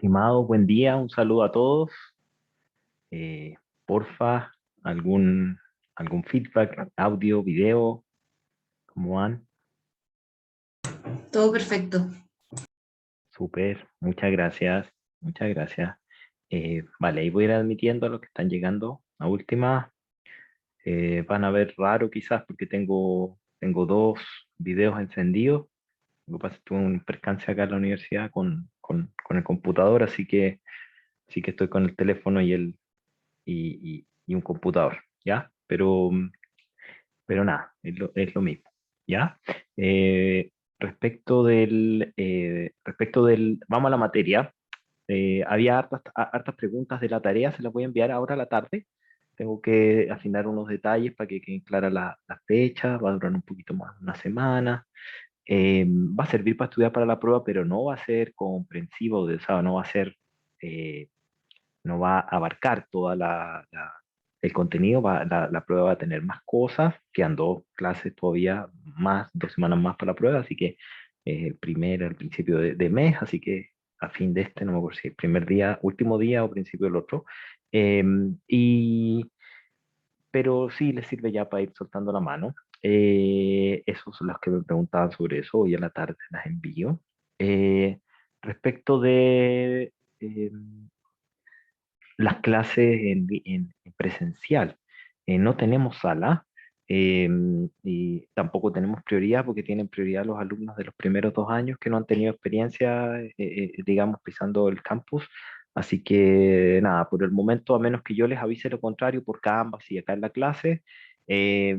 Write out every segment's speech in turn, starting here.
Estimado, buen día, un saludo a todos. Eh, Porfa, algún, algún feedback, audio, video, ¿cómo van? Todo perfecto. Súper, muchas gracias, muchas gracias. Vale, ahí voy a ir admitiendo a los que están llegando a última. Van a ver raro quizás porque tengo dos videos encendidos. Lo que pasa es que tuve un percance acá en la universidad con el computador, así que estoy con el teléfono y un computador, ¿ya? Pero nada, es lo mismo, ¿ya? Eh, vamos a la materia. Había hartas preguntas de la tarea, se las voy a enviar ahora a la tarde. Tengo que afinar unos detalles para que queden claras las fechas, va a durar un poquito más, una semana. Va a servir para estudiar para la prueba, pero no va a ser comprensivo, o sea, eh, no va a abarcar toda el contenido, la prueba va a tener más cosas, quedan dos clases todavía más, 2 semanas más para la prueba, así que al principio de mes, así que a fin de este, no me acuerdo si el primer día, último día o principio del otro. Eh, y, pero sí les sirve ya para ir soltando la mano. Esos son los que me preguntaban sobre eso, hoy a la tarde las envío. Eh, Respecto de las clases en presencial. No tenemos sala eh, y tampoco tenemos prioridad porque tienen prioridad los alumnos de los primeros 2 años que no han tenido experiencia, digamos, pisando el campus. Así que nada, por el momento, a menos que yo les avise lo contrario por Canvas y acá en la clase, eh,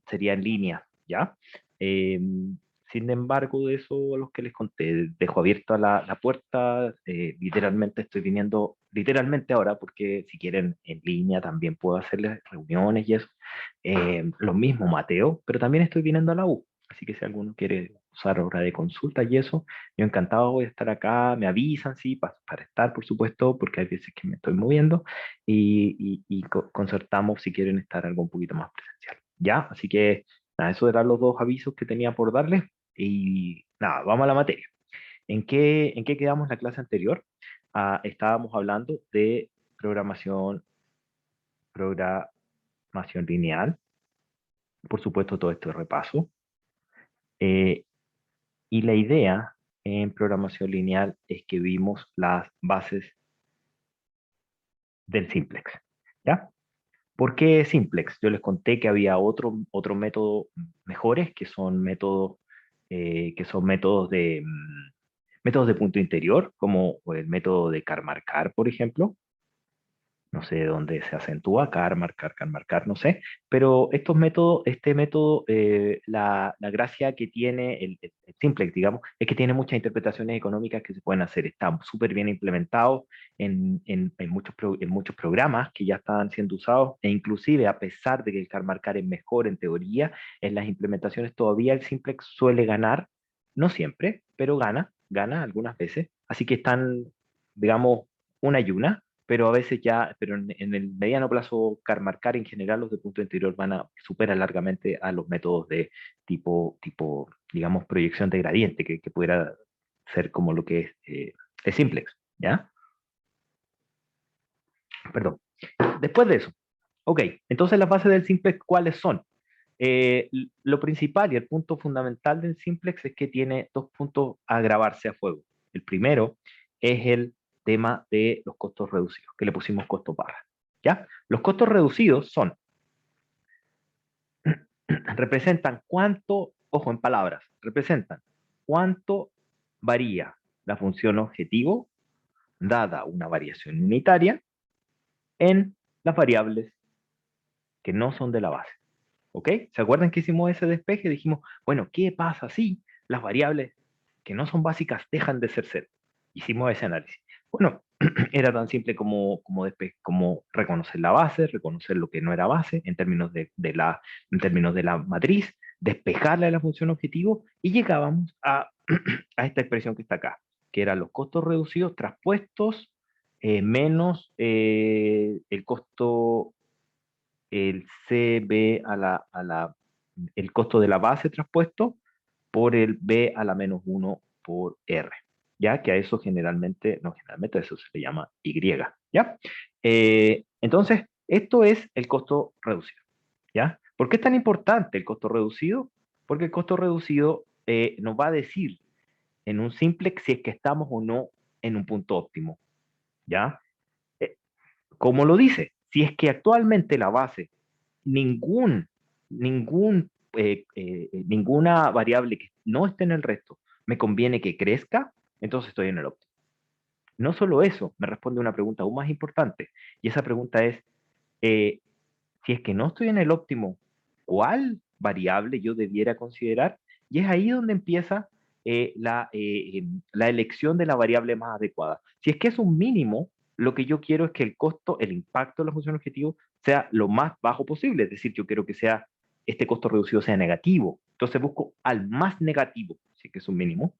sería en línea, ¿ya? Eh, Sin embargo, de eso, los que les conté, dejo abierta la puerta. Literalmente estoy viniendo, literalmente ahora, porque si quieren en línea también puedo hacerles reuniones y eso. Lo mismo, Mateo, pero también estoy viniendo a la U. Así que si alguno quiere usar hora de consulta y eso, yo encantado voy a estar acá. Me avisan, sí, para estar, por supuesto, porque hay veces que me estoy moviendo y concertamos si quieren estar algo un poquito más presencial. ¿Ya? Así que nada, esos eran los dos avisos que tenía por darles. Y nada, vamos a la materia. ¿En qué quedamos la clase anterior? Estábamos hablando de programación lineal, por supuesto, todo esto es repaso. Eh, y la idea en programación lineal es que vimos las bases del simplex, ¿ya? ¿Por qué simplex? Yo les conté que había otro método mejores, que son métodos métodos de punto interior, como el método de Karmarkar, por ejemplo. No sé dónde se acentúa, Karmarkar, no sé, pero este método, la gracia que tiene el simplex, digamos, es que tiene muchas interpretaciones económicas que se pueden hacer. Está súper bien implementado en muchos programas que ya están siendo usados, e inclusive a pesar de que el Karmarkar es mejor en teoría, en las implementaciones todavía el simplex suele ganar, no siempre, pero gana algunas veces. Así que están, digamos, una y una, pero a veces pero en el mediano plazo, Karmarkar en general, los de punto interior van a superar largamente a los métodos de digamos, proyección de gradiente, que pudiera ser como lo que es simplex, ¿ya? Perdón. Después de eso, ok, entonces las bases del simplex, ¿cuáles son? Lo principal y el punto fundamental del simplex es que tiene dos puntos a grabarse a fuego. El primero es el tema de los costos reducidos, que le pusimos costos barra. ¿Ya? Los costos reducidos representan cuánto, ojo en palabras, representan cuánto varía la función objetivo dada una variación unitaria en las variables que no son de la base. ¿Ok? ¿Se acuerdan que hicimos ese despeje? Dijimos, bueno, ¿qué pasa si las variables que no son básicas dejan de ser cero? Hicimos ese análisis. Bueno, era tan simple como reconocer la base, reconocer lo que no era base en términos de la matriz, despejarla de la función objetivo y llegábamos a esta expresión que está acá, que eran los costos reducidos traspuestos menos el costo, el CB el costo de la base traspuesto por el B a la -1 por R. ya que a eso generalmente, no generalmente, a eso se le llama Y, ¿ya? Entonces, esto es el costo reducido, ¿ya? ¿Por qué es tan importante el costo reducido? Porque el costo reducido nos va a decir en un simplex si es que estamos o no en un punto óptimo, ¿ya? Eh, Como lo dice, si es que actualmente la base, ningún, ninguna variable que no esté en el resto me conviene que crezca, entonces estoy en el óptimo. No solo eso, me responde una pregunta aún más importante, y esa pregunta es, eh, si es que no estoy en el óptimo, ¿cuál variable yo debiera considerar? Y es ahí donde empieza la elección de la variable más adecuada. Si es que es un mínimo, lo que yo quiero es que el costo, el impacto de la función objetivo sea lo más bajo posible. Es decir, yo quiero que sea este costo reducido sea negativo. Entonces busco al más negativo, si es que es un mínimo.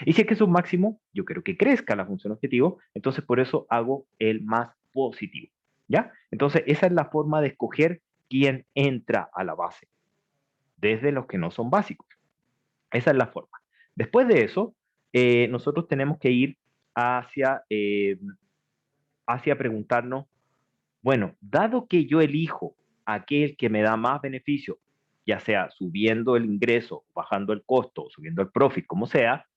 Y si es que es un máximo, yo quiero que crezca la función objetivo. Entonces por eso hago el más positivo. ¿Ya? Entonces, esa es la forma de escoger quién entra a la base, desde los que no son básicos. Esa es la forma. Después de eso, nosotros tenemos que ir hacia, hacia preguntarnos, bueno, dado que yo elijo aquel que me da más beneficio, ya sea subiendo el ingreso, bajando el costo, subiendo el profit, como sea,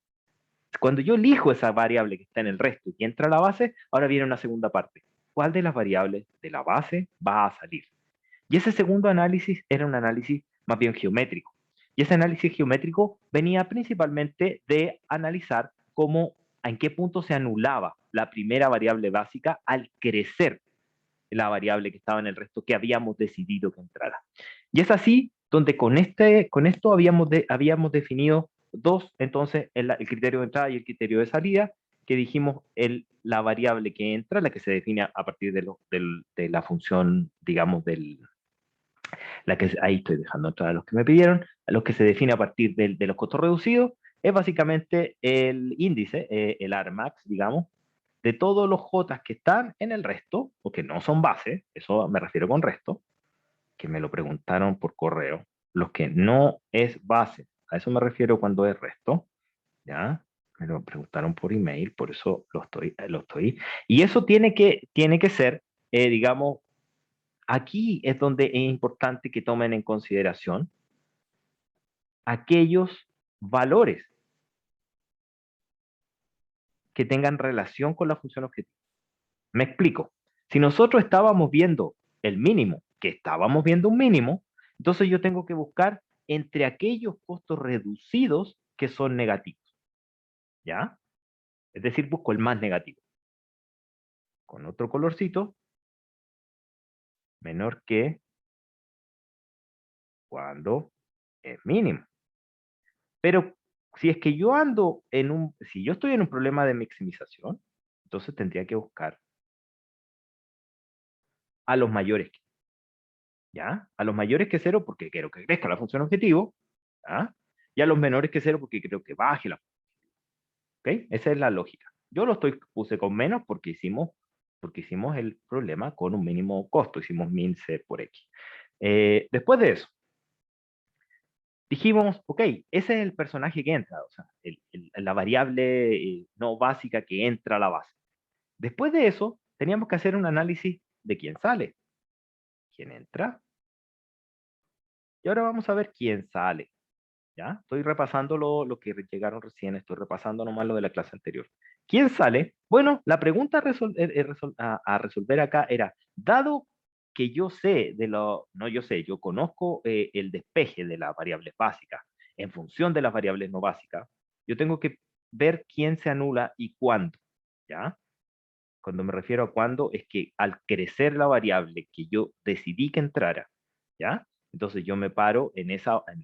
cuando yo elijo esa variable que está en el resto y entra a la base, ahora viene una segunda parte. ¿Cuál de las variables de la base va a salir? Y ese segundo análisis era un análisis más bien geométrico. Y ese análisis geométrico venía principalmente de analizar cómo, en qué punto se anulaba la primera variable básica al crecer la variable que estaba en el resto que habíamos decidido que entrara. Y es así donde con esto habíamos definido dos, entonces, el criterio de entrada y el criterio de salida, que dijimos la variable que entra, la que se define a partir de la función, digamos, ahí estoy dejando entrar a los que me pidieron, a los que se define a partir de los costos reducidos, es básicamente el índice, el Armax, digamos, de todos los J que están en el resto, o que no son base, eso me refiero con resto, que me lo preguntaron por correo, los que no es base, a eso me refiero cuando es resto, ¿ya? Me lo preguntaron por email, por eso lo estoy. Y eso tiene que ser, digamos, aquí es donde es importante que tomen en consideración aquellos valores que tengan relación con la función objetivo. Me explico. Si nosotros estábamos viendo el mínimo, que estábamos viendo un mínimo, entonces yo tengo que buscar entre aquellos costos reducidos que son negativos. ¿Ya? Es decir, busco el más negativo. Con otro colorcito, menor que cuando es mínimo. Pero si es que yo ando si yo estoy en un problema de maximización, entonces tendría que buscar a los mayores que, ¿ya? A los mayores que cero porque quiero que crezca la función objetivo, ¿ya? Y a los menores que cero porque creo que baje la, ¿ok? Esa es la lógica. Yo puse con menos porque hicimos el problema con un mínimo costo, hicimos min c por x. Después de eso, dijimos, ok, ese es el personaje que entra, o sea, la variable no básica que entra a la base. Después de eso, teníamos que hacer un análisis de quién sale, quién entra, y ahora vamos a ver quién sale. ¿Ya? Estoy repasando lo que llegaron recién, estoy repasando nomás lo de la clase anterior. ¿Quién sale? Bueno, la pregunta a resolver acá era, dado que yo sé no yo sé, yo conozco el despeje de las variables básicas en función de las variables no básicas, yo tengo que ver quién se anula y cuándo, ¿ya? Cuando me refiero a cuándo, es que al crecer la variable que yo decidí que entrara, ¿ya? Entonces yo me paro en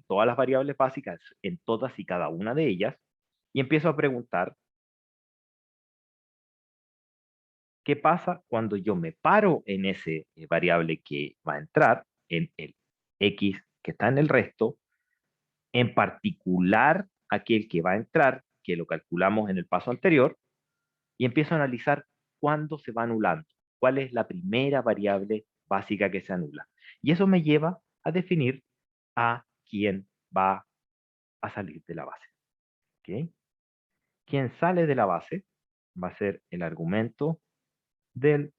todas las variables básicas, en todas y cada una de ellas, y empiezo a preguntar, ¿qué pasa cuando yo me paro en ese variable que va a entrar, en el X que está en el resto, en particular aquel que va a entrar, que lo calculamos en el paso anterior, y empiezo a analizar cuándo se va anulando, cuál es la primera variable básica que se anula. Y eso me lleva a definir a quién va a salir de la base. ¿Okay? quien sale de la base va a ser el argumento del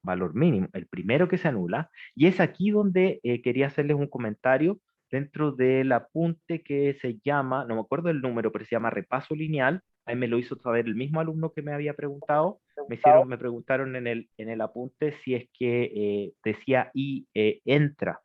valor mínimo, el primero que se anula, y es aquí donde quería hacerles un comentario dentro del apunte que se llama, no me acuerdo el número, pero se llama repaso lineal. Ahí me lo hizo saber el mismo alumno que me había preguntado. Me preguntaron en el apunte si es que decía y entra,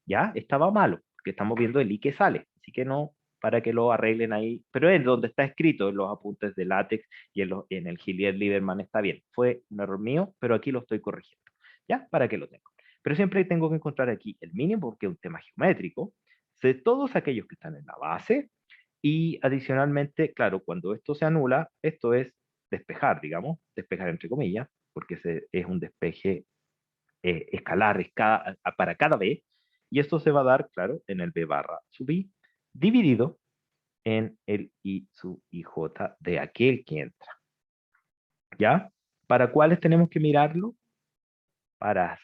¿ya? Estaba malo, porque estamos viendo el y que sale, así que no, para que lo arreglen ahí, pero es donde está escrito en los apuntes de LaTeX y en el Gillier Lieberman está bien. Fue un error mío, pero aquí lo estoy corrigiendo, ¿ya? Para que lo tenga. Pero siempre tengo que encontrar aquí el mínimo porque es un tema geométrico de todos aquellos que están en la base y adicionalmente, claro, cuando esto se anula, esto es despejar, digamos, despejar entre comillas, porque es un despeje escalar para cada b, y esto se va a dar, claro, en el b barra sub i, dividido en el i sub ij de aquel que entra, ¿ya? ¿Para cuáles tenemos que mirarlo? Para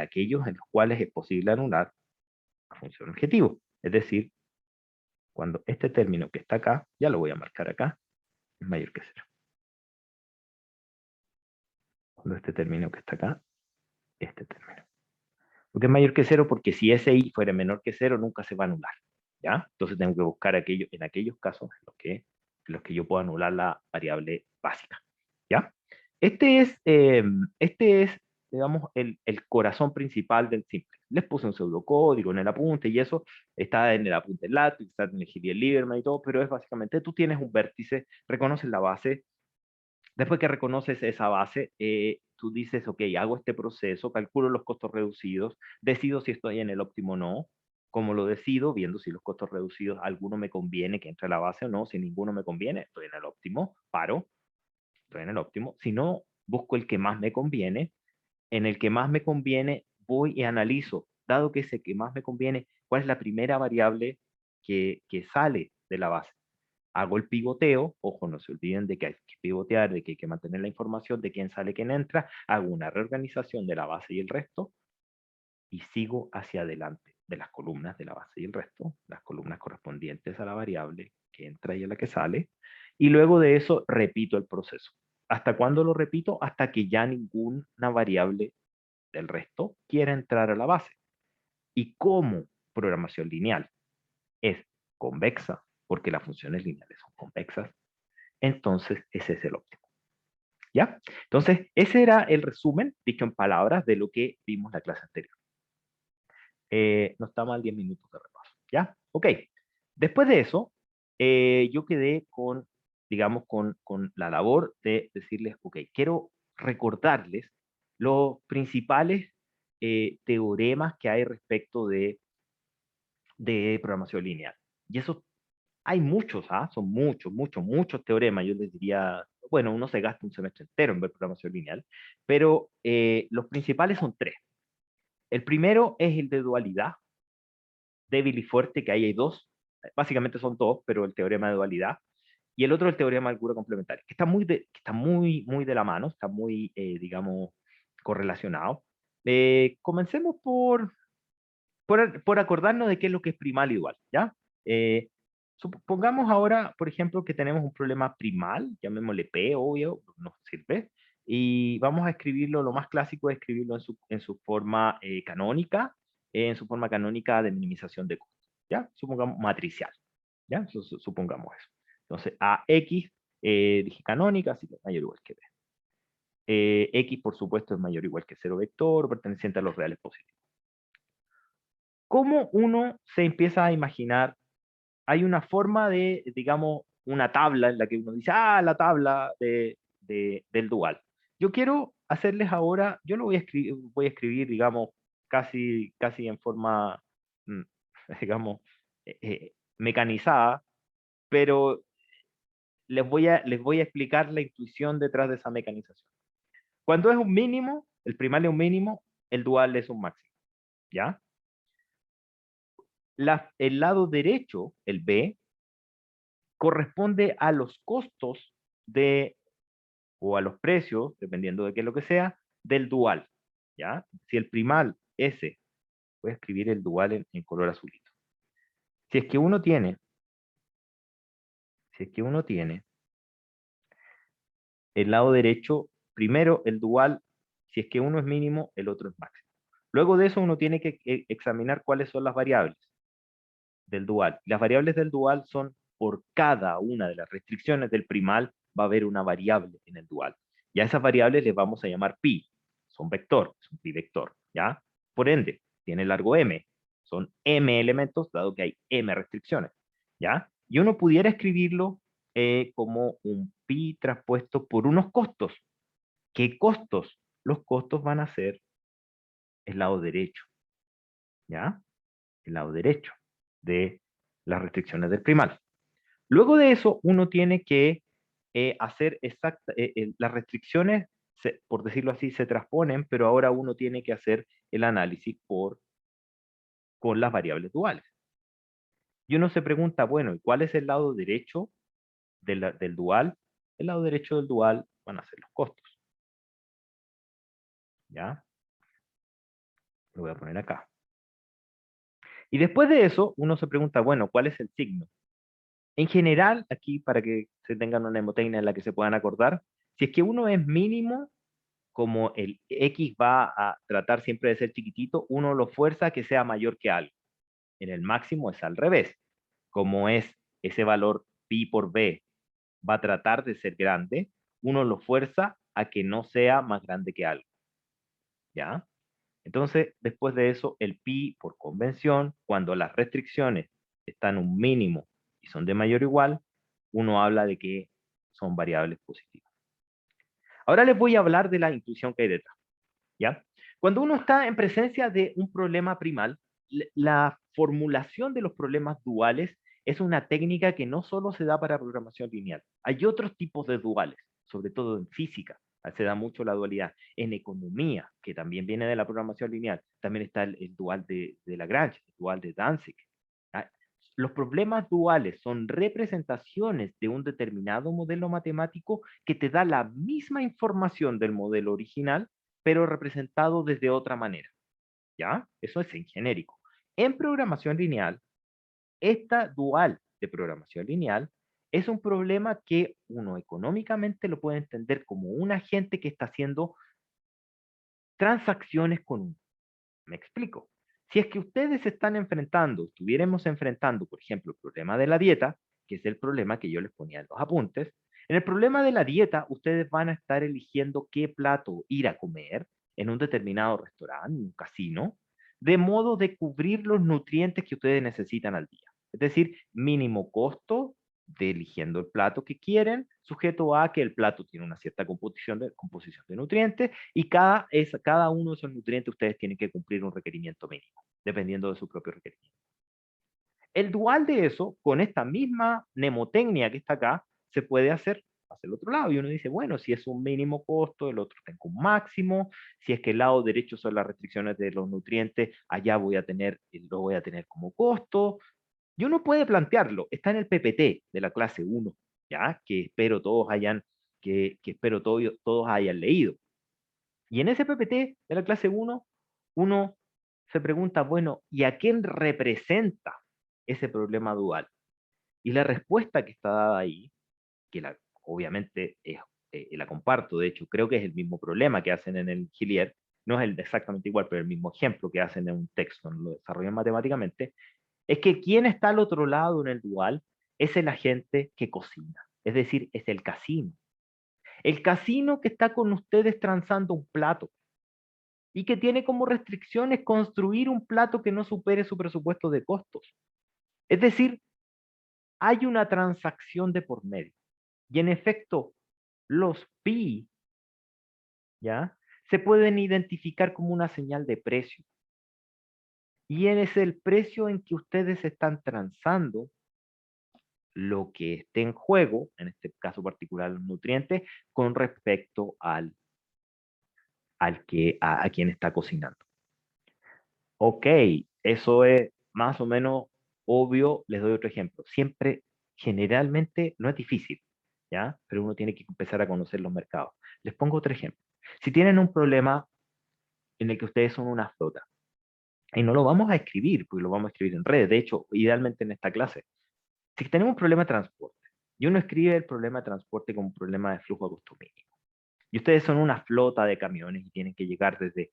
aquellos en los cuales es posible anular la función objetivo. Es decir, cuando este término que está acá, ya lo voy a marcar acá, es mayor que cero. Cuando este término que está acá, este término. Porque es mayor que cero, porque si ese i fuera menor que cero, nunca se va a anular, ¿ya? Entonces tengo que buscar en aquellos casos en los que yo puedo anular la variable básica, ¿ya? Este es digamos, el corazón principal del simple. Les puse un pseudocódigo en el apunte y eso está en el apunte LaTeX, está en el Gillier Lieberman y todo, pero es básicamente, tú tienes un vértice, reconoces la base. Después que reconoces esa base, tú dices, ok, hago este proceso, calculo los costos reducidos, decido si estoy en el óptimo o no. Como lo decido, viendo si los costos reducidos, alguno me conviene que entre a la base o no. Si ninguno me conviene, estoy en el óptimo, paro, estoy en el óptimo. Si no, busco el que más me conviene. En el que más me conviene, voy y analizo, dado que ese que más me conviene, cuál es la primera variable que sale de la base. Hago el pivoteo, ojo, no se olviden de que hay que pivotear, de que hay que mantener la información de quién sale, quién entra, hago una reorganización de la base y el resto, y sigo hacia adelante de las columnas de la base y el resto, las columnas correspondientes a la variable que entra y a la que sale, y luego de eso repito el proceso. ¿Hasta cuándo lo repito? Hasta que ya ninguna variable del resto quiera entrar a la base. ¿Y cómo programación lineal es convexa? Porque las funciones lineales son convexas, entonces ese es el óptimo. ¿Ya? Entonces, ese era el resumen, dicho en palabras, de lo que vimos la clase anterior. No está mal 10 minutos de repaso. ¿Ya? Ok. Después de eso, yo quedé con, digamos, con la labor de decirles, ok, quiero recordarles los principales teoremas que hay respecto de programación lineal. Y eso hay muchos, ¿ah? Son muchos teoremas. Yo les diría, bueno, uno se gasta un semestre entero en ver programación lineal, pero los principales son tres. El primero es el de dualidad, débil y fuerte, que ahí hay dos. Básicamente son dos, pero el teorema de dualidad. Y el otro el teorema de algura complementaria, que está muy de la mano, está muy, digamos, correlacionado. Comencemos por acordarnos de qué es lo que es primal y dual, ¿ya? Eh, Supongamos ahora, por ejemplo, que tenemos un problema primal, llamémosle P, obvio, nos sirve, y vamos a escribirlo, lo más clásico es escribirlo en su forma canónica, en su forma canónica de minimización de costos, ¿ya? Supongamos matricial, ¿ya? Supongamos eso. Entonces, AX, dije canónica, así que es mayor o igual que B. X, por supuesto, es mayor o igual que 0 vector, perteneciente a los reales positivos. ¿Cómo uno se empieza a imaginar? Hay una forma de, digamos, una tabla en la que uno dice, ah, la tabla del dual. Yo quiero hacerles ahora, yo lo voy a escribir, digamos, casi en forma, mm, digamos, mecanizada, pero les voy a explicar la intuición detrás de esa mecanización. Cuando es un mínimo, el primal es un mínimo, el dual es un máximo, ¿ya? El lado derecho, el B, corresponde a los costos o a los precios, dependiendo de qué es lo que sea, del dual, ¿ya? Si el primal, S, voy a escribir el dual en color azulito. Si es que uno tiene el lado derecho, primero el dual, si es que uno es mínimo, el otro es máximo. Luego de eso uno tiene que examinar cuáles son las variables del dual. Las variables del dual son por cada una de las restricciones del primal va a haber una variable en el dual. Y a esas variables les vamos a llamar pi. Son vector, es un pi vector, ¿ya? Por ende, tiene largo m. Son m elementos, dado que hay m restricciones, ¿ya? Y uno pudiera escribirlo como un pi traspuesto por unos costos. ¿Qué costos? Los costos van a ser el lado derecho, ¿ya? El lado derecho de las restricciones del primal. Luego de eso, uno tiene que hacer las restricciones, por decirlo así, se transponen, pero ahora uno tiene que hacer el análisis con las variables duales. Y uno se pregunta, bueno, ¿y cuál es el lado derecho del dual? El lado derecho del dual van a ser los costos. ¿Ya? Lo voy a poner acá. Y después de eso, uno se pregunta, bueno, ¿cuál es el signo? En general, aquí para que se tengan una mnemotecnia en la que se puedan acordar, si es que uno es mínimo, como el X va a tratar siempre de ser chiquitito, uno lo fuerza a que sea mayor que algo. En el máximo es al revés. Como es ese valor pi por b va a tratar de ser grande, uno lo fuerza a que no sea más grande que algo. ¿Ya? Entonces, después de eso, el pi, por convención, cuando las restricciones están en un mínimo y son de mayor o igual, uno habla de que son variables positivas. Ahora les voy a hablar de la intuición que hay detrás. ¿Ya? Cuando uno está en presencia de un problema primal, la formulación de los problemas duales es una técnica que no solo se da para programación lineal. Hay otros tipos de duales, sobre todo en física. Se da mucho la dualidad. En economía, que también viene de la programación lineal, también está el dual de Lagrange, el dual de Danzig. ¿Ya? Los problemas duales son representaciones de un determinado modelo matemático que te da la misma información del modelo original, pero representado desde otra manera. ¿Ya? Eso es en genérico. En programación lineal, esta dual de programación lineal es un problema que uno económicamente lo puede entender como un agente que está haciendo transacciones con uno. Me explico. Si es que ustedes se están enfrentando, estuviéramos enfrentando, por ejemplo, el problema de la dieta, que es el problema que yo les ponía en los apuntes, en el problema de la dieta, ustedes van a estar eligiendo qué plato ir a comer en un determinado restaurante, un casino, de modo de cubrir los nutrientes que ustedes necesitan al día. Es decir, mínimo costo de eligiendo el plato que quieren, sujeto a que el plato tiene una cierta composición de nutrientes y cada uno de esos nutrientes ustedes tienen que cumplir un requerimiento mínimo, dependiendo de su propio requerimiento. El dual de eso, con esta misma mnemotecnia que está acá, se puede hacer hacia el otro lado. Y uno dice, bueno, si es un mínimo costo, el otro tengo un máximo. Si es que el lado derecho son las restricciones de los nutrientes, allá lo voy a tener como costo. Y uno puede plantearlo, está en el PPT de la clase 1, ¿ya? Que espero todos hayan leído. Y en ese PPT de la clase 1, uno se pregunta, bueno, ¿y a quién representa ese problema dual? Y la respuesta que está dada ahí, obviamente la comparto, de hecho, creo que es el mismo problema que hacen en el Gillier, no es exactamente igual, pero el mismo ejemplo que hacen en un texto, lo desarrollan matemáticamente, es que quien está al otro lado en el dual es el agente que cocina, es decir, es el casino. El casino que está con ustedes transando un plato y que tiene como restricciones construir un plato que no supere su presupuesto de costos. Es decir, hay una transacción de por medio. Y en efecto, los pi, ¿ya? Se pueden identificar como una señal de precio. Y es el precio en que ustedes están transando lo que esté en juego, en este caso particular los nutrientes, con respecto a quien está cocinando. Ok, eso es más o menos obvio. Les doy otro ejemplo. Siempre, generalmente, no es difícil, ¿ya? Pero uno tiene que empezar a conocer los mercados. Les pongo otro ejemplo. Si tienen un problema en el que ustedes son una flota, y no lo vamos a escribir, porque lo vamos a escribir en redes, de hecho, idealmente en esta clase. Si tenemos un problema de transporte, y uno escribe el problema de transporte como un problema de flujo de costo mínimo, Y ustedes son una flota de camiones y tienen que llegar desde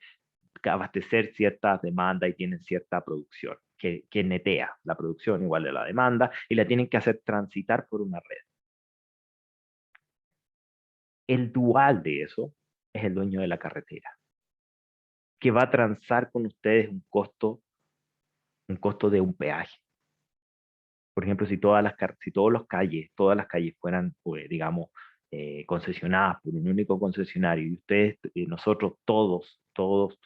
abastecer ciertas demandas y tienen cierta producción que netea la producción igual de la demanda y la tienen que hacer transitar por una red. El dual de eso es el dueño de la carretera, que va a transar con ustedes un costo de un peaje. Por ejemplo, si si todas las calles fueran, pues, digamos, concesionadas por un único concesionario y ustedes, nosotros todos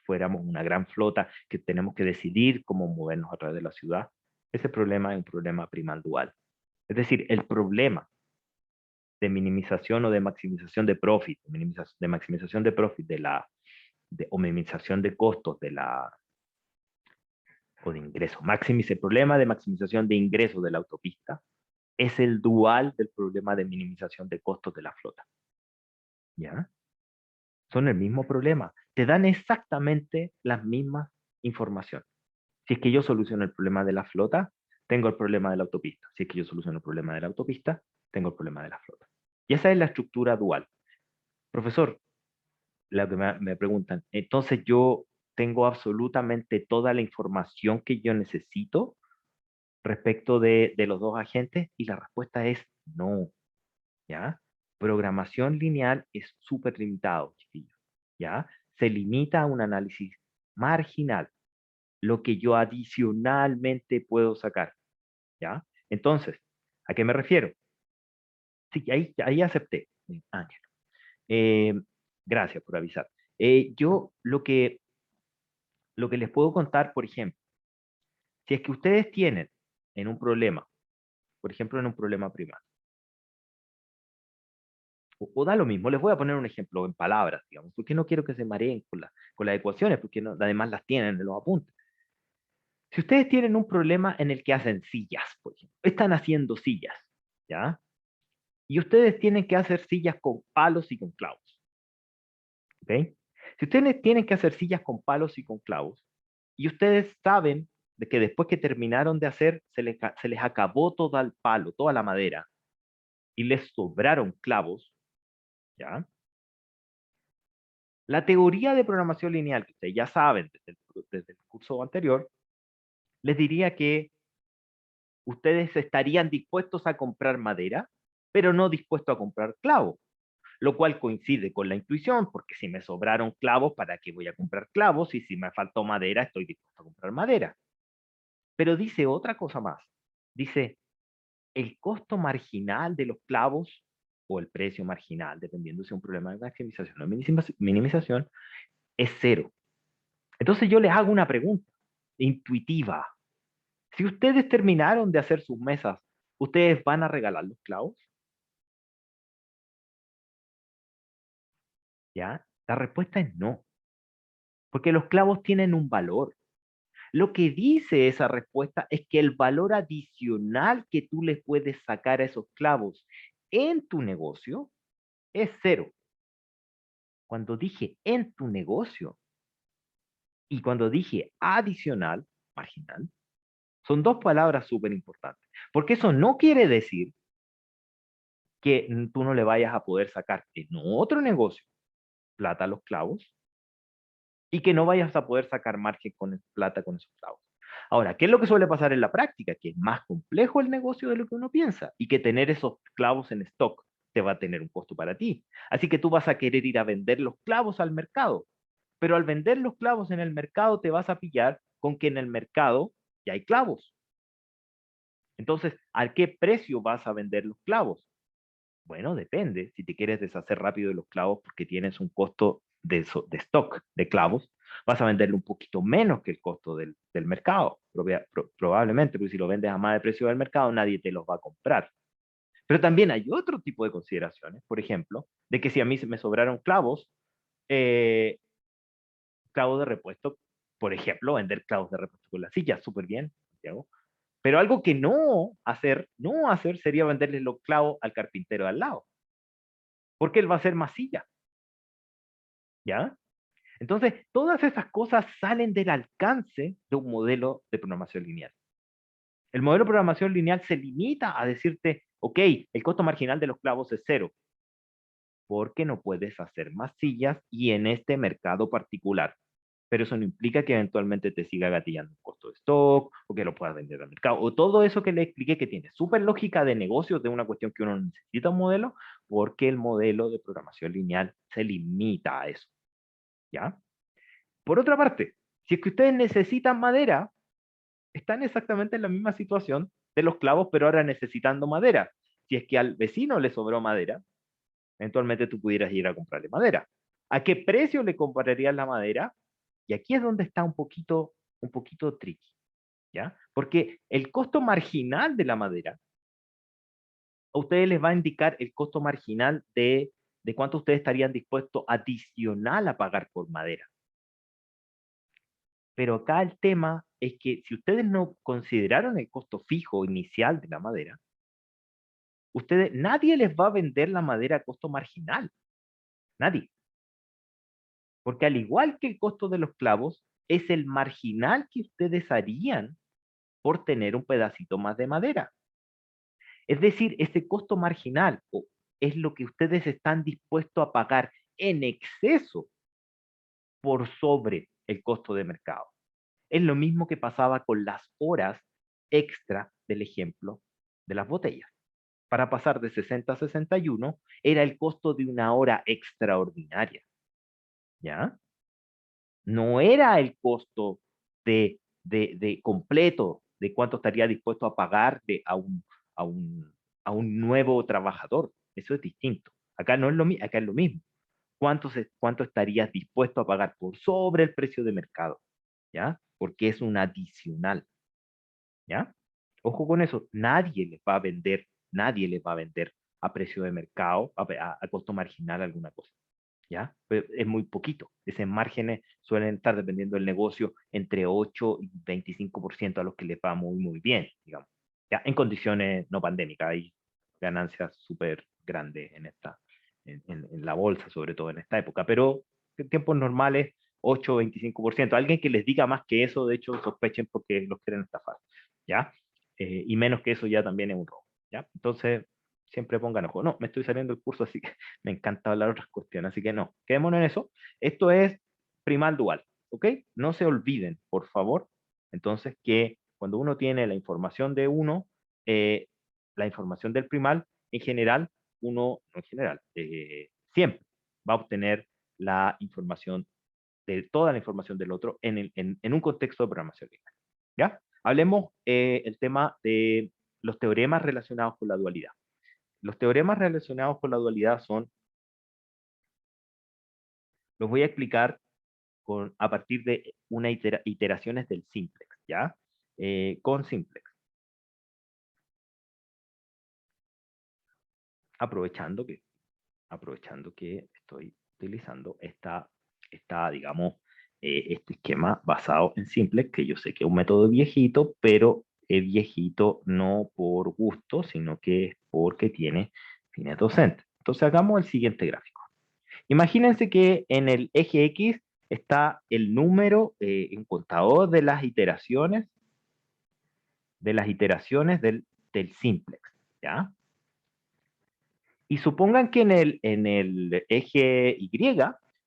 fuéramos una gran flota que tenemos que decidir cómo movernos a través de la ciudad, ese problema es un problema primal dual. Es decir, el problema de minimización o de maximización de profit, de maximización de profit o minimización de costos o de ingresos. El problema de maximización de ingresos de la autopista es el dual del problema de minimización de costos de la flota. ¿Ya? Son el mismo problema. Te dan exactamente las mismas informaciones. Si es que yo soluciono el problema de la flota, tengo el problema de la autopista. Si es que yo soluciono el problema de la autopista, tengo el problema de la flota. Y esa es la estructura dual. Profesor, la que me preguntan, entonces yo tengo absolutamente toda la información que yo necesito respecto de los dos agentes y la respuesta es no. ¿Ya? Programación lineal es súper limitado, chiquillos, ¿ya? Se limita a un análisis marginal, lo que yo adicionalmente puedo sacar, ¿ya? Entonces, ¿a qué me refiero? Sí, ahí acepté, Ángel. Eh, gracias por avisar. Yo lo que les puedo contar, por ejemplo, si es que ustedes tienen en un problema, por ejemplo, en un problema primario, o da lo mismo, les voy a poner un ejemplo en palabras, digamos, porque no quiero que se mareen con las ecuaciones, porque no, además las tienen en los apuntes. Si ustedes tienen un problema en el que hacen sillas, por ejemplo, están haciendo sillas, ¿ya? Y ustedes tienen que hacer sillas con palos y con clavos, ¿ok? Si ustedes tienen que hacer sillas con palos y con clavos, y ustedes saben de que después que terminaron de hacer, se les acabó todo el palo, toda la madera, y les sobraron clavos, ¿ya? La teoría de programación lineal, que ustedes ya saben desde el curso anterior, les diría que ustedes estarían dispuestos a comprar madera, pero no dispuestos a comprar clavos, lo cual coincide con la intuición, porque si me sobraron clavos, ¿para qué voy a comprar clavos? Y si me faltó madera, estoy dispuesto a comprar madera. Pero dice otra cosa más. Dice, el costo marginal de los clavos o el precio marginal, dependiendo si es un problema de maximización o minimización, es cero. Entonces yo les hago una pregunta intuitiva. Si ustedes terminaron de hacer sus mesas, ¿ustedes van a regalar los clavos? ¿Ya? La respuesta es no, porque los clavos tienen un valor. Lo que dice esa respuesta es que el valor adicional que tú les puedes sacar a esos clavos en tu negocio es cero. Cuando dije en tu negocio y cuando dije adicional, marginal, son dos palabras súper importantes, porque eso no quiere decir que tú no le vayas a poder sacar en otro negocio plata a los clavos y que no vayas a poder sacar margen con plata con esos clavos. Ahora, ¿qué es lo que suele pasar en la práctica? Que es más complejo el negocio de lo que uno piensa y que tener esos clavos en stock te va a tener un costo para ti. Así que tú vas a querer ir a vender los clavos al mercado, pero al vender los clavos en el mercado te vas a pillar con que en el mercado ya hay clavos. Entonces, ¿a qué precio vas a vender los clavos? Bueno, depende. Si te quieres deshacer rápido de los clavos porque tienes un costo de stock de clavos, vas a venderlo un poquito menos que el costo del mercado, probablemente, porque si lo vendes a más de precio del mercado, nadie te los va a comprar. Pero también hay otro tipo de consideraciones, por ejemplo, de que si a mí me sobraron clavos, eh, clavos de repuesto, por ejemplo, vender clavos de repuesto con la silla, súper bien, Santiago. Pero algo que no hacer sería venderle los clavos al carpintero de al lado, porque él va a hacer masilla, ¿ya? Entonces, todas esas cosas salen del alcance de un modelo de programación lineal. El modelo de programación lineal se limita a decirte, ok, el costo marginal de los clavos es cero. porque no puedes hacer más sillas y en este mercado particular. Pero eso no implica que eventualmente te siga gatillando un costo de stock o que lo puedas vender al mercado o todo eso que le expliqué que tiene súper lógica de negocios de una cuestión que uno necesita un modelo porque el modelo de programación lineal se limita a eso, ¿ya? Por otra parte, si es que ustedes necesitan madera, están exactamente en la misma situación de los clavos, pero ahora necesitando madera. Si es que al vecino le sobró madera, eventualmente tú pudieras ir a comprarle madera. ¿A qué precio le comprarías la madera? Y aquí es donde está un poquito tricky, ¿ya? Porque el costo marginal de la madera, a ustedes les va a indicar el costo marginal de cuánto ustedes estarían dispuestos adicional a pagar por madera. Pero acá el tema es que si ustedes no consideraron el costo fijo inicial de la madera, nadie les va a vender la madera a costo marginal. Nadie. Porque al igual que el costo de los clavos, es el marginal que ustedes harían por tener un pedacito más de madera. Es decir, ese costo marginal es lo que ustedes están dispuestos a pagar en exceso por sobre el costo de mercado. Es lo mismo que pasaba con las horas extra del ejemplo de las botellas. Para pasar de 60 a 61 era el costo de una hora extraordinaria. ¿Ya? No era el costo de completo, de cuánto estaría dispuesto a pagar a, un, a un nuevo trabajador. Eso es distinto. Acá no es lo mismo, acá es lo mismo. ¿Cuánto estarías dispuesto a pagar por sobre el precio de mercado? ¿Ya? Porque es un adicional. ¿Ya? Ojo con eso, nadie les va a vender a precio de mercado, a costo marginal alguna cosa. ¿Ya? Pero es muy poquito. Esos márgenes suelen estar, dependiendo del negocio, entre 8 y 25% a los que les va muy, muy bien, digamos. Ya, en condiciones no pandémicas, hay ganancias súper grandes en la bolsa, sobre todo en esta época, pero en tiempos normales, 8 o 25%. Alguien que les diga más que eso, de hecho, sospechen porque los quieren estafar, ¿ya? Y menos que eso ya también es un robo, ¿ya? Entonces, siempre pongan ojo. No, me estoy saliendo del curso, así que me encanta hablar otras cuestiones, así que no, quedémonos en eso. Esto es primal dual, ¿ok? No se olviden, por favor, entonces que cuando uno tiene la información de uno, la información del primal, en general, uno, no en general, siempre va a obtener la información de toda la información del otro en un contexto de programación lineal, ¿ya? Hablemos el tema de los teoremas relacionados con la dualidad. Los teoremas relacionados con la dualidad los voy a explicar a partir de una iteraciones del simplex, ¿ya? Con simplex. Aprovechando que, aprovechando que estoy utilizando digamos, este esquema basado en simplex, que yo sé que es un método viejito, pero es viejito no por gusto, sino que es porque tiene fines docentes. Entonces hagamos el siguiente gráfico. Imagínense que en el eje X está el número, un contador de las iteraciones del simplex, ¿ya? Y supongan que en el eje Y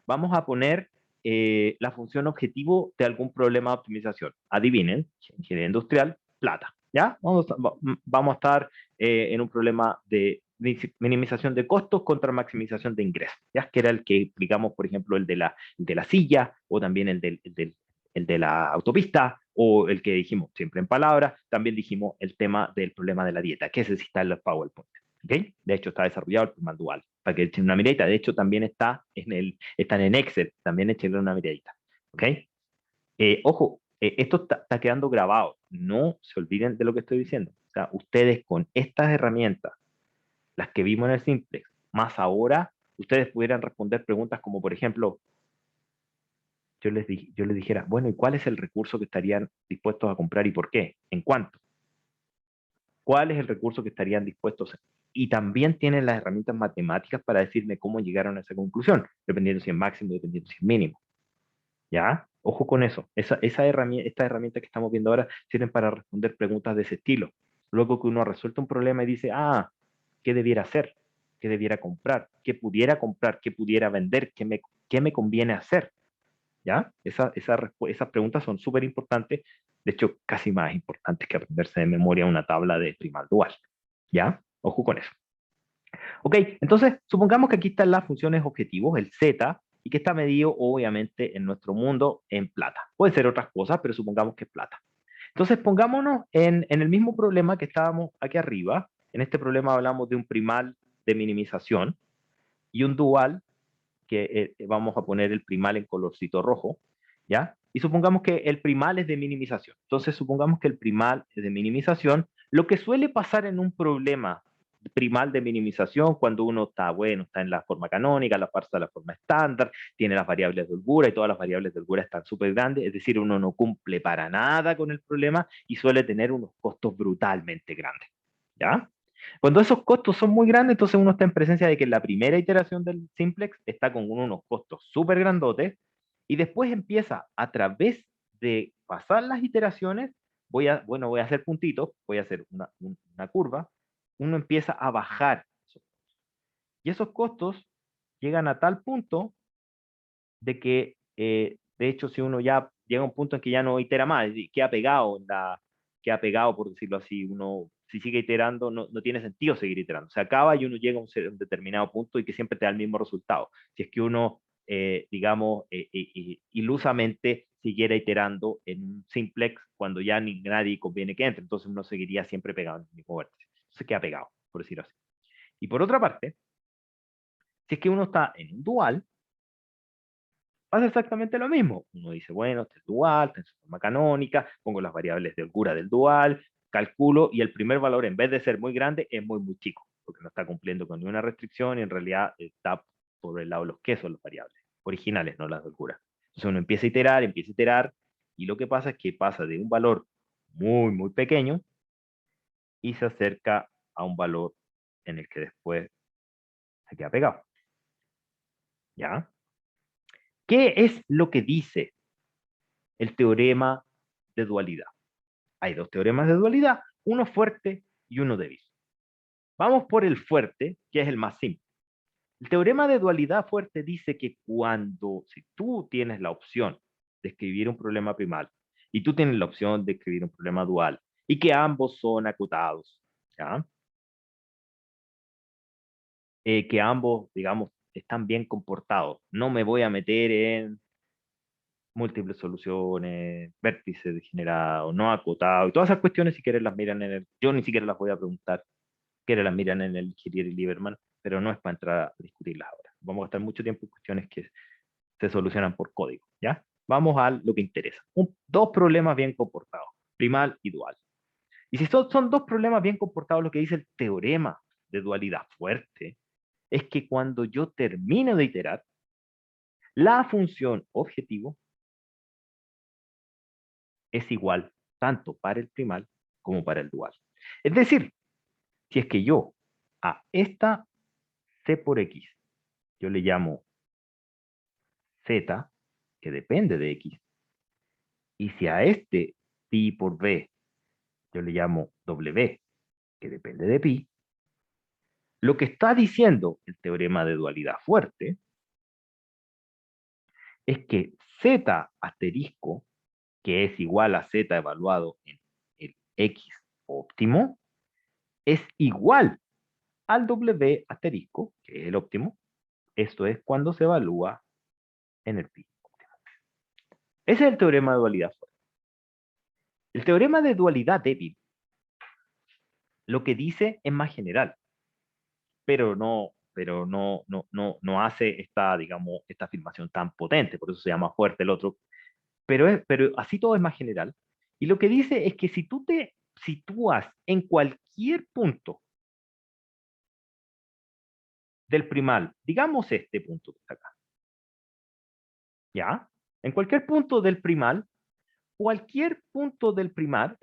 vamos a poner la función objetivo de algún problema de optimización. Adivinen, ingeniería industrial, plata, ¿ya? Vamos a estar en un problema de minimización de costos contra maximización de ingresos, ¿ya? Que era el que explicamos, por ejemplo, el de la silla o también el de la autopista o el que dijimos siempre en palabras, también dijimos el tema del problema de la dieta, que ese sí está en los PowerPoint. ¿Okay? De hecho, está desarrollado el plan dual, para que echen una miradita. De hecho, también están en Excel, también echenle una miradita. ¿Okay? Ojo, esto está quedando grabado. No se olviden de lo que estoy diciendo. O sea, ustedes con estas herramientas, las que vimos en el Simplex, más ahora, ustedes pudieran responder preguntas como, por ejemplo, yo les dijera, bueno, ¿y cuál es el recurso que estarían dispuestos a comprar y por qué? ¿En cuánto? ¿Cuál es el recurso que estarían dispuestos a? Y también tienen las herramientas matemáticas para decirme cómo llegaron a esa conclusión, dependiendo si es máximo, dependiendo si es mínimo. ¿Ya? Ojo con eso. Estas herramientas que estamos viendo ahora sirven para responder preguntas de ese estilo. Luego que uno ha resuelto un problema y dice, ah, ¿qué debiera hacer? qué debiera comprar, qué pudiera vender, qué me conviene hacer. ¿Ya? Esas preguntas son súper importantes, de hecho, casi más importantes que aprenderse de memoria una tabla de primal dual. ¿Ya? Ojo con eso. Ok, entonces, supongamos que aquí están las funciones objetivos, el z, y que está medido, obviamente, en nuestro mundo en plata. Puede ser otras cosas, pero supongamos que es plata. Entonces, pongámonos en el mismo problema que estábamos aquí arriba. En este problema hablamos de un primal de minimización y un dual que vamos a poner el primal en colorcito rojo, ¿ya? Y supongamos que el primal es de minimización. Entonces, supongamos que el primal es de minimización. Lo que suele pasar en un problema primal de minimización, cuando uno está, bueno, está en la forma canónica, la farsa de la forma estándar, tiene las variables de holgura y todas las variables de holgura están súper grandes, es decir, uno no cumple para nada con el problema y suele tener unos costos brutalmente grandes, ¿ya? Cuando esos costos son muy grandes, entonces uno está en presencia de que la primera iteración del simplex está con unos costos súper grandotes y después empieza a través de pasar las iteraciones, voy a hacer puntitos, voy a hacer una curva, uno empieza a bajar. Y esos costos llegan a tal punto de que, de hecho, si uno ya llega a un punto en que ya no itera más, queda pegado, por decirlo así, uno, si sigue iterando, no tiene sentido seguir iterando. Se acaba y uno llega a un determinado punto y que siempre te da el mismo resultado. Si es que uno, digamos, ilusamente siguiera iterando en un simplex cuando ya ni nadie conviene que entre, entonces uno seguiría siempre pegado en el mismo vértice. Se queda pegado, por decirlo así. Y por otra parte, si es que uno está en un dual, pasa exactamente lo mismo. Uno dice, bueno, este es dual, está en su forma canónica, pongo las variables de holgura del dual, calculo y el primer valor, en vez de ser muy grande, es muy chico, porque no está cumpliendo con ninguna restricción y en realidad está por el lado de los que son las variables originales, no las de holgura. Entonces uno empieza a iterar, y lo que pasa es que pasa de un valor muy pequeño y se acerca a un valor en el que después se queda pegado. ¿Ya? ¿Qué es lo que dice el teorema de dualidad? Hay dos teoremas de dualidad, uno fuerte y uno débil. Vamos por el fuerte, que es el más simple. El teorema de dualidad fuerte dice que si tú tienes la opción de escribir un problema primal y tú tienes la opción de escribir un problema dual y que ambos son acotados, ¿ya? Que ambos, digamos, están bien comportados. No me voy a meter en múltiples soluciones, vértices degenerados, no acotados, y todas esas cuestiones si quieres las miran yo ni siquiera las voy a preguntar, quieren las miran en el Ingeniero y Lieberman, pero no es para entrar a discutirlas ahora. Vamos a gastar mucho tiempo en cuestiones que se solucionan por código, ¿ya? Vamos a lo que interesa. Dos problemas bien comportados, primal y dual. Y si son dos problemas bien comportados, lo que dice el teorema de dualidad fuerte es que cuando yo termino de iterar, la función objetivo es igual tanto para el primal como para el dual. Es decir, si es que yo a esta c por x, yo le llamo z, que depende de x, y si a este pi por b, yo le llamo w, que depende de pi, lo que está diciendo el teorema de dualidad fuerte es que z asterisco, que es igual a z evaluado en el x óptimo, es igual al w asterisco, que es el óptimo. Esto es cuando se evalúa en el pi óptimo. Ese es el teorema de dualidad fuerte. El teorema de dualidad débil lo que dice es más general, pero no hace esta, digamos, esta afirmación tan potente, por eso se llama fuerte el otro, pero así todo es más general. Y lo que dice es que si tú te sitúas en cualquier punto del primal, digamos este punto que está acá, ¿ya? En cualquier punto del primal, en cualquier punto del primar,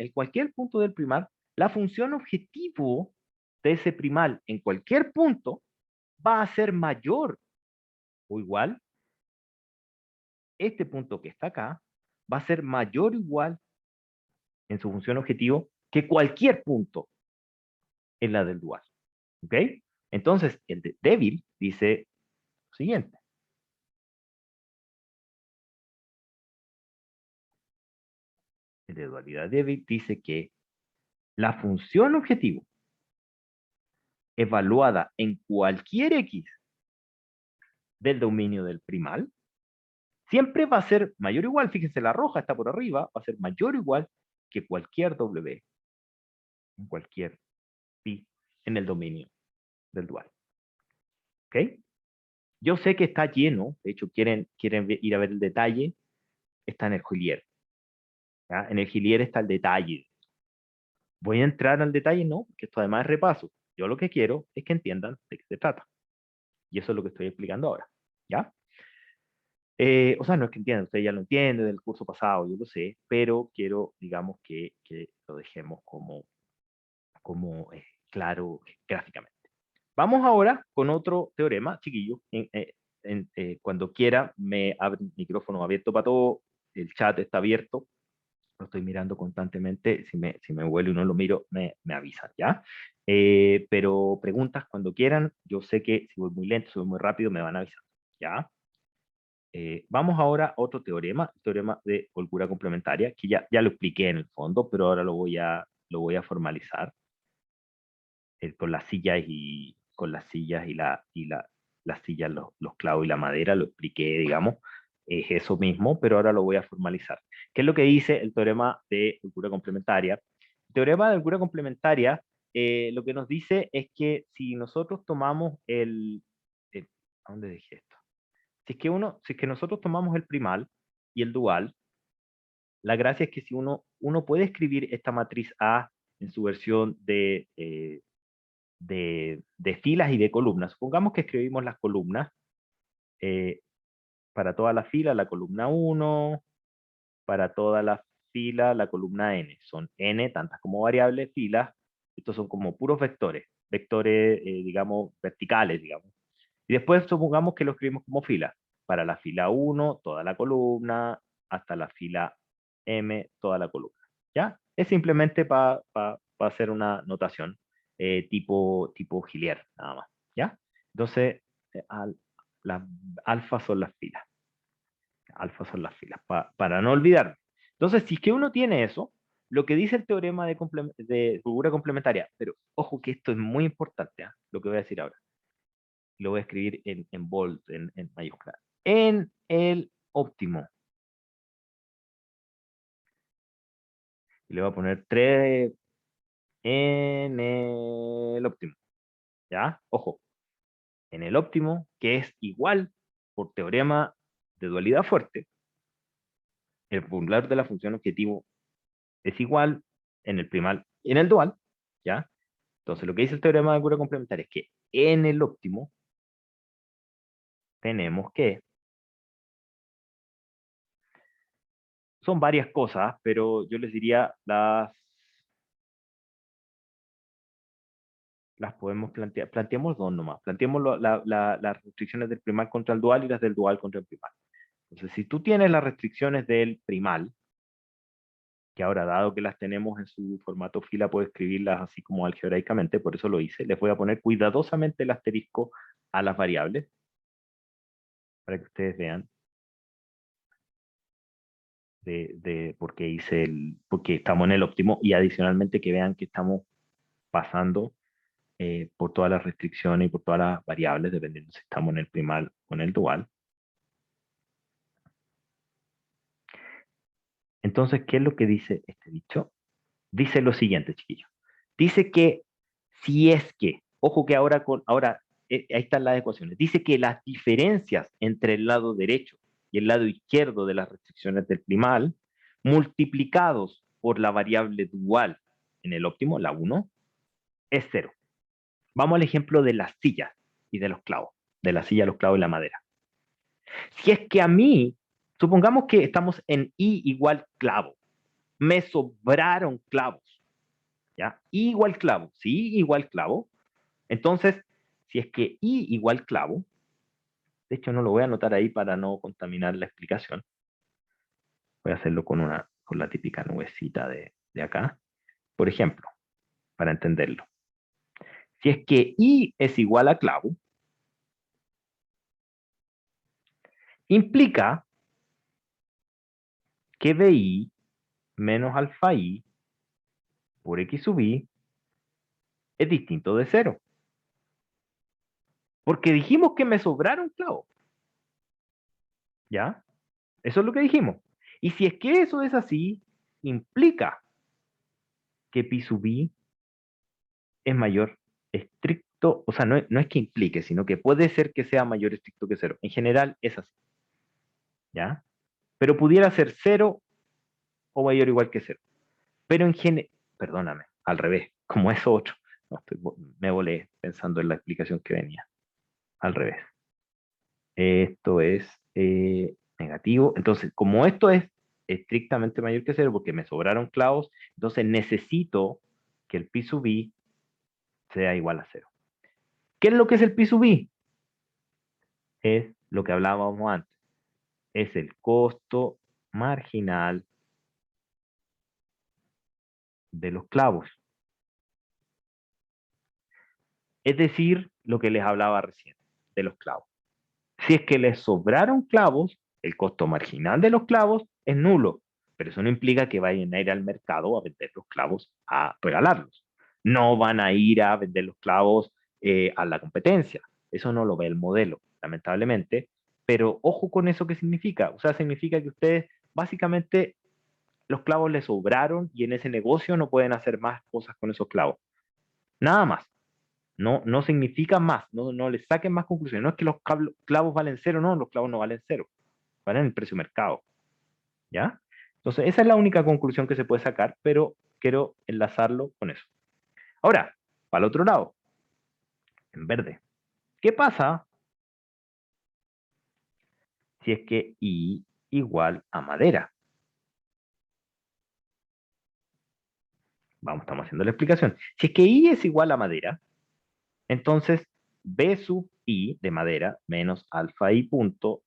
la función objetivo de ese primal en cualquier punto va a ser mayor o igual, este punto que está acá, va a ser mayor o igual en su función objetivo que cualquier punto en la del dual. ¿Ok? Entonces, el de débil dice lo siguiente. El de dualidad débil dice que la función objetivo evaluada en cualquier X del dominio del primal siempre va a ser mayor o igual, fíjense, la roja está por arriba, va a ser mayor o igual que cualquier W en cualquier pi en el dominio del dual. ¿Ok? Yo sé que está lleno, de hecho quieren ir a ver el detalle, está en el Gillier. ¿Ya? En el Gillier está el detalle. ¿Voy a entrar al detalle? No, que esto además es repaso. Yo lo que quiero es que entiendan de qué se trata. Y eso es lo que estoy explicando ahora. ¿Ya? O sea, no es que entiendan, usted ya lo entiende del curso pasado, yo lo sé, pero quiero, digamos, que lo dejemos como claro gráficamente. Vamos ahora con otro teorema, chiquillos. Cuando quiera, me abre el micrófono abierto para todo, el chat está abierto, lo estoy mirando constantemente, si me vuelo y no lo miro, me avisan, ¿ya? Pero preguntas cuando quieran, yo sé que si voy muy lento, si voy muy rápido, me van a avisar, ¿ya? Vamos ahora a otro teorema, el teorema de holgura complementaria, que ya lo expliqué en el fondo, pero ahora lo voy a formalizar con las sillas, los clavos y la madera, lo expliqué, digamos, es eso mismo, pero ahora lo voy a formalizar. ¿Qué es lo que dice el teorema de holgura complementaria? El teorema de holgura complementaria lo que nos dice es que si nosotros tomamos ¿a dónde dejé esto? Si es que nosotros tomamos el primal y el dual, la gracia es que si uno puede escribir esta matriz A en su versión de filas y de columnas. Supongamos que escribimos las columnas eh, para toda la fila, la columna 1, para toda la fila, la columna n. Son n, tantas como variables, filas. Estos son como puros vectores, digamos, verticales, digamos. Y después supongamos que lo escribimos como fila. Para la fila 1, toda la columna, hasta la fila m, toda la columna. ¿Ya? Es simplemente para hacer una notación tipo Gillier, nada más. ¿Ya? Entonces, las alfas son las filas. Alfas son las filas, para no olvidar. Entonces, si es que uno tiene eso, lo que dice el teorema de figura complementaria, pero ojo que esto es muy importante, lo que voy a decir ahora lo voy a escribir en bold, en mayúscula. En el óptimo. Y le voy a poner 3 en el óptimo. ¿Ya? Ojo. En el óptimo, que es igual por teorema de dualidad fuerte, el popular de la función objetivo es igual en el primal y en el dual. ¿Ya? Entonces, lo que dice el teorema de cura complementaria es que en el óptimo tenemos que son varias cosas, pero yo les diría las podemos plantear. Planteemos dos nomás. Planteemos las restricciones del primal contra el dual y las del dual contra el primal. Entonces, si tú tienes las restricciones del primal, que ahora dado que las tenemos en su formato fila, puedo escribirlas así como algebraicamente, por eso lo hice. Les voy a poner cuidadosamente el asterisco a las variables, para que ustedes vean porque estamos en el óptimo y adicionalmente que vean que estamos pasando por todas las restricciones y por todas las variables, dependiendo si estamos en el primal o en el dual. Entonces, ¿qué es lo que dice este dicho? Dice lo siguiente, chiquillos. Dice que si es que, ojo que ahí están las ecuaciones, dice que las diferencias entre el lado derecho y el lado izquierdo de las restricciones del primal, multiplicados por la variable dual en el óptimo, la 1, es 0. Vamos al ejemplo de las sillas y de los clavos, de la silla, los clavos y la madera. Si es que a mí, supongamos que estamos en I igual clavo, me sobraron clavos, ¿ya? I igual clavo, sí, igual clavo. Entonces, si es que I igual clavo, de hecho no lo voy a anotar ahí para no contaminar la explicación. Voy a hacerlo con la típica nubecita de acá. Por ejemplo, para entenderlo. Si es que I es igual a clavo, implica que BI menos alfa I por X sub I es distinto de cero. Porque dijimos que me sobraron clavos. ¿Ya? Eso es lo que dijimos. Y si es que eso es así, implica que pi sub I es mayor estricto, o sea, no es que implique, sino que puede ser que sea mayor estricto que cero. En general es así. ¿Ya? Pero pudiera ser cero o mayor o igual que cero. Pero en general, perdóname, al revés, como es otro. No, me volé pensando en la explicación que venía. Al revés. Esto es negativo. Entonces, como esto es estrictamente mayor que cero, porque me sobraron clavos, entonces necesito que el pi sub i sea igual a cero. ¿Qué es lo que es el pi sub i? Es lo que hablábamos antes. Es el costo marginal de los clavos. Es decir, lo que les hablaba recién de los clavos. Si es que les sobraron clavos, el costo marginal de los clavos es nulo, pero eso no implica que vayan a ir al mercado a vender los clavos a regalarlos. No van a ir a vender los clavos a la competencia. Eso no lo ve el modelo, lamentablemente. Pero ojo con eso que significa. O sea, significa que ustedes básicamente los clavos les sobraron y en ese negocio no pueden hacer más cosas con esos clavos. Nada más. No significa más, no les saquen más conclusiones. No es que los clavos valen cero, no, los clavos no valen cero, valen el precio mercado, ¿ya? Entonces, esa es la única conclusión que se puede sacar, pero quiero enlazarlo con eso. Ahora, para el otro lado, en verde. ¿Qué pasa si es que I igual a madera? Vamos, estamos haciendo la explicación. Si es que I es igual a madera, entonces B sub I de madera menos alfa I punto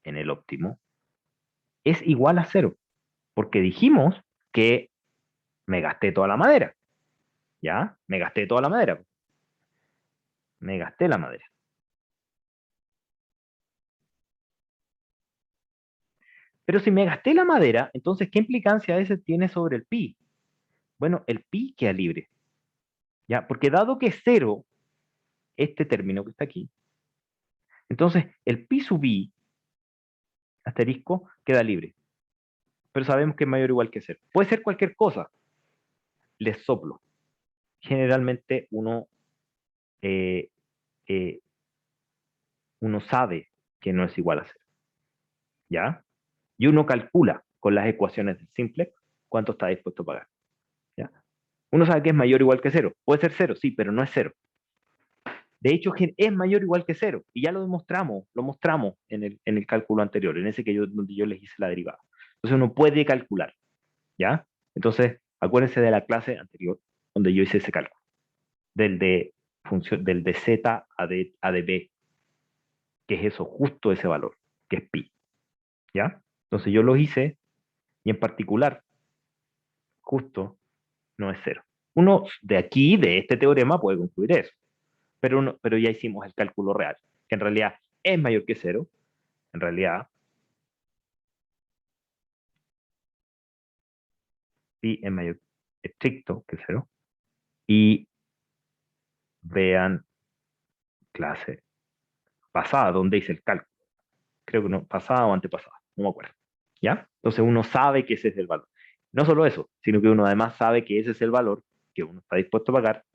en el óptimo es igual a cero, porque dijimos que me gasté toda la madera, ¿ya? Me gasté toda la madera, me gasté la madera. Pero si me gasté la madera, entonces, ¿qué implicancia ese tiene sobre el pi? Bueno, el pi queda libre, ¿ya? Porque dado que es cero, este término que está aquí, entonces el pi sub i, asterisco, queda libre. Pero sabemos que es mayor o igual que cero. Puede ser cualquier cosa, les soplo. Generalmente eh, eh, uno sabe que no es igual a cero, ¿ya? Y uno calcula con las ecuaciones del simplex cuánto está dispuesto a pagar, ¿ya? Uno sabe que es mayor o igual que cero. Puede ser cero, sí, pero no es cero. De hecho, es mayor o igual que cero. Y ya lo mostramos en el cálculo anterior, en ese que donde yo les hice la derivada. Entonces uno puede calcular, ¿ya? Entonces, acuérdense de la clase anterior, donde yo hice ese cálculo, del de, del de z a de b, que es eso, justo ese valor, que es pi, ¿ya? Entonces yo lo hice, y en particular, justo no es cero. Uno de aquí, de este teorema, puede concluir eso, pero ya hicimos el cálculo real, que en realidad es mayor que cero, en realidad pi es mayor estricto que cero, y vean clase pasada, donde hice el cálculo, creo que no, pasada o antepasada, no me acuerdo, ¿ya? Entonces uno sabe que ese es el valor. No solo eso, sino que uno además sabe que ese es el valor que uno está dispuesto a pagar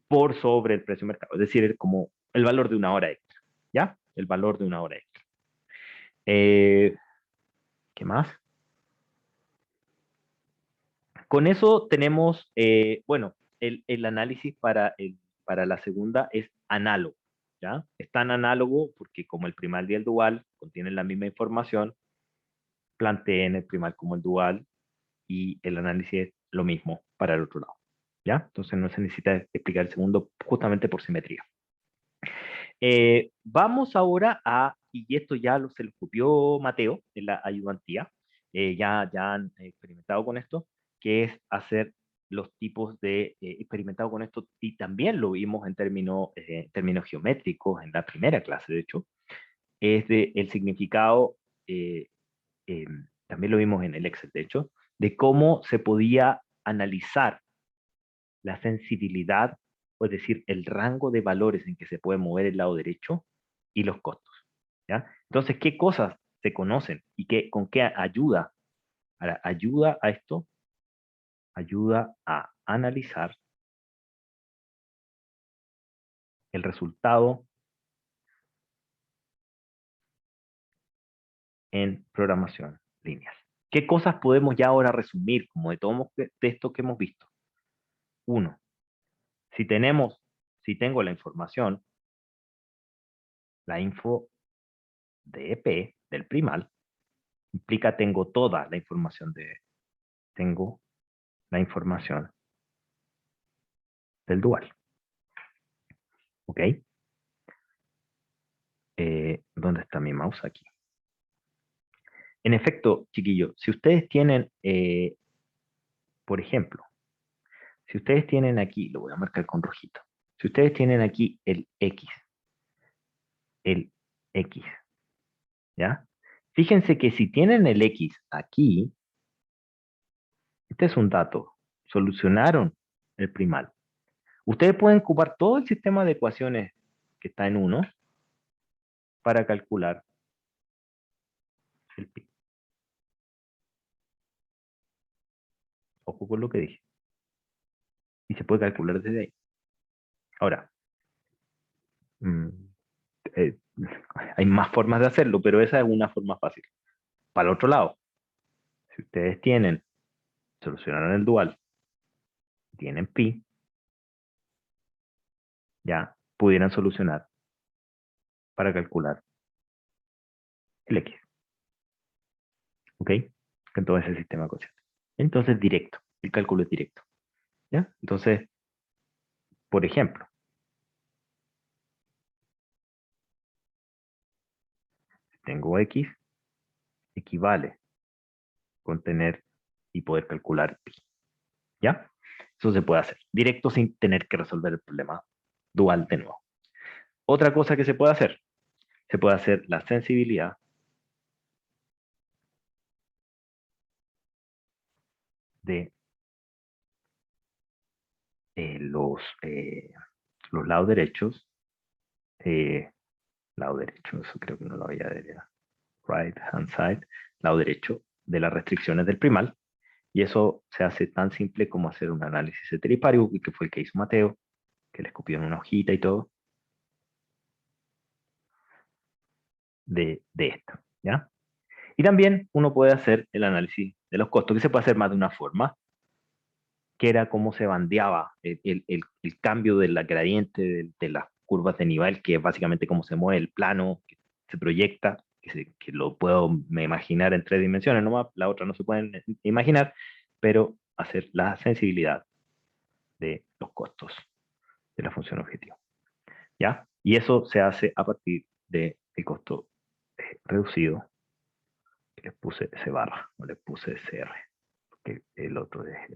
por sobre el precio de mercado, es decir, es como el valor de una hora extra, ¿ya? El valor de una hora extra. Eh, ¿Qué más? Con eso tenemos, bueno, el análisis para la segunda es análogo, ¿ya? Es tan análogo porque como el primal y el dual contienen la misma información, planteen el primal como el dual y el análisis es lo mismo para el otro lado, ¿ya? Entonces no se necesita explicar el segundo justamente por simetría. Vamos ahora a, y esto ya se lo copió Mateo en la ayudantía, ya han experimentado con esto, que es hacer los tipos de, experimentado con esto, y también lo vimos términos geométricos en la primera clase, de hecho, es de el significado, eh, eh, también lo vimos en el Excel, de hecho, de cómo se podía analizar la sensibilidad, o es decir, el rango de valores en que se puede mover el lado derecho y los costos. ¿Ya? Entonces, ¿qué cosas se conocen y con qué ayuda? Ayuda a esto, ayuda a analizar el resultado en programación lineal. ¿Qué cosas podemos ya ahora resumir como de todo esto que hemos visto? Uno, si tenemos, si tengo la información, la info de EP del primal, implica tengo toda la información tengo la información del dual. ¿Ok? ¿Dónde está mi mouse? Aquí. En efecto, chiquillos, si ustedes tienen, por ejemplo, si ustedes tienen aquí, lo voy a marcar con rojito, si ustedes tienen aquí el X, ¿ya? Fíjense que si tienen el X aquí, este es un dato, solucionaron el primal. Ustedes pueden ocupar todo el sistema de ecuaciones que está en uno para calcular el pi. Ojo con lo que dije. Y se puede calcular desde ahí. Ahora, mmm, eh, hay más formas de hacerlo, pero esa es una forma fácil. Para el otro lado, si ustedes solucionaron el dual, tienen pi, ya pudieran solucionar para calcular el x. ¿Ok? Con todo ese sistema de cociente. Entonces, directo. El cálculo es directo. ¿Ya? Entonces, por ejemplo, si tengo x, equivale con tener y poder calcular pi. ¿Ya? Eso se puede hacer. Directo sin tener que resolver el problema dual de nuevo. Otra cosa que se puede hacer la sensibilidad de eh, los, eh, los lados derechos, eh, lado derecho, eso creo que no lo había de right hand side, lado derecho de las restricciones del primal, y eso se hace tan simple como hacer un análisis heteripario, que fue el que hizo Mateo, que le escupió en una hojita y todo, de esto, ¿ya? Y también uno puede hacer el análisis de los costos, que se puede hacer más de una forma, que era cómo se bandeaba el cambio de la gradiente de las curvas de nivel, que es básicamente cómo se mueve el plano, que se proyecta, que lo puedo me imaginar en 3 dimensiones nomás, la otra no se pueden imaginar, pero hacer la sensibilidad de los costos de la función objetivo. ¿Ya? Y eso se hace a partir del costo reducido, que les puse C barra, o les puse CR, porque el otro es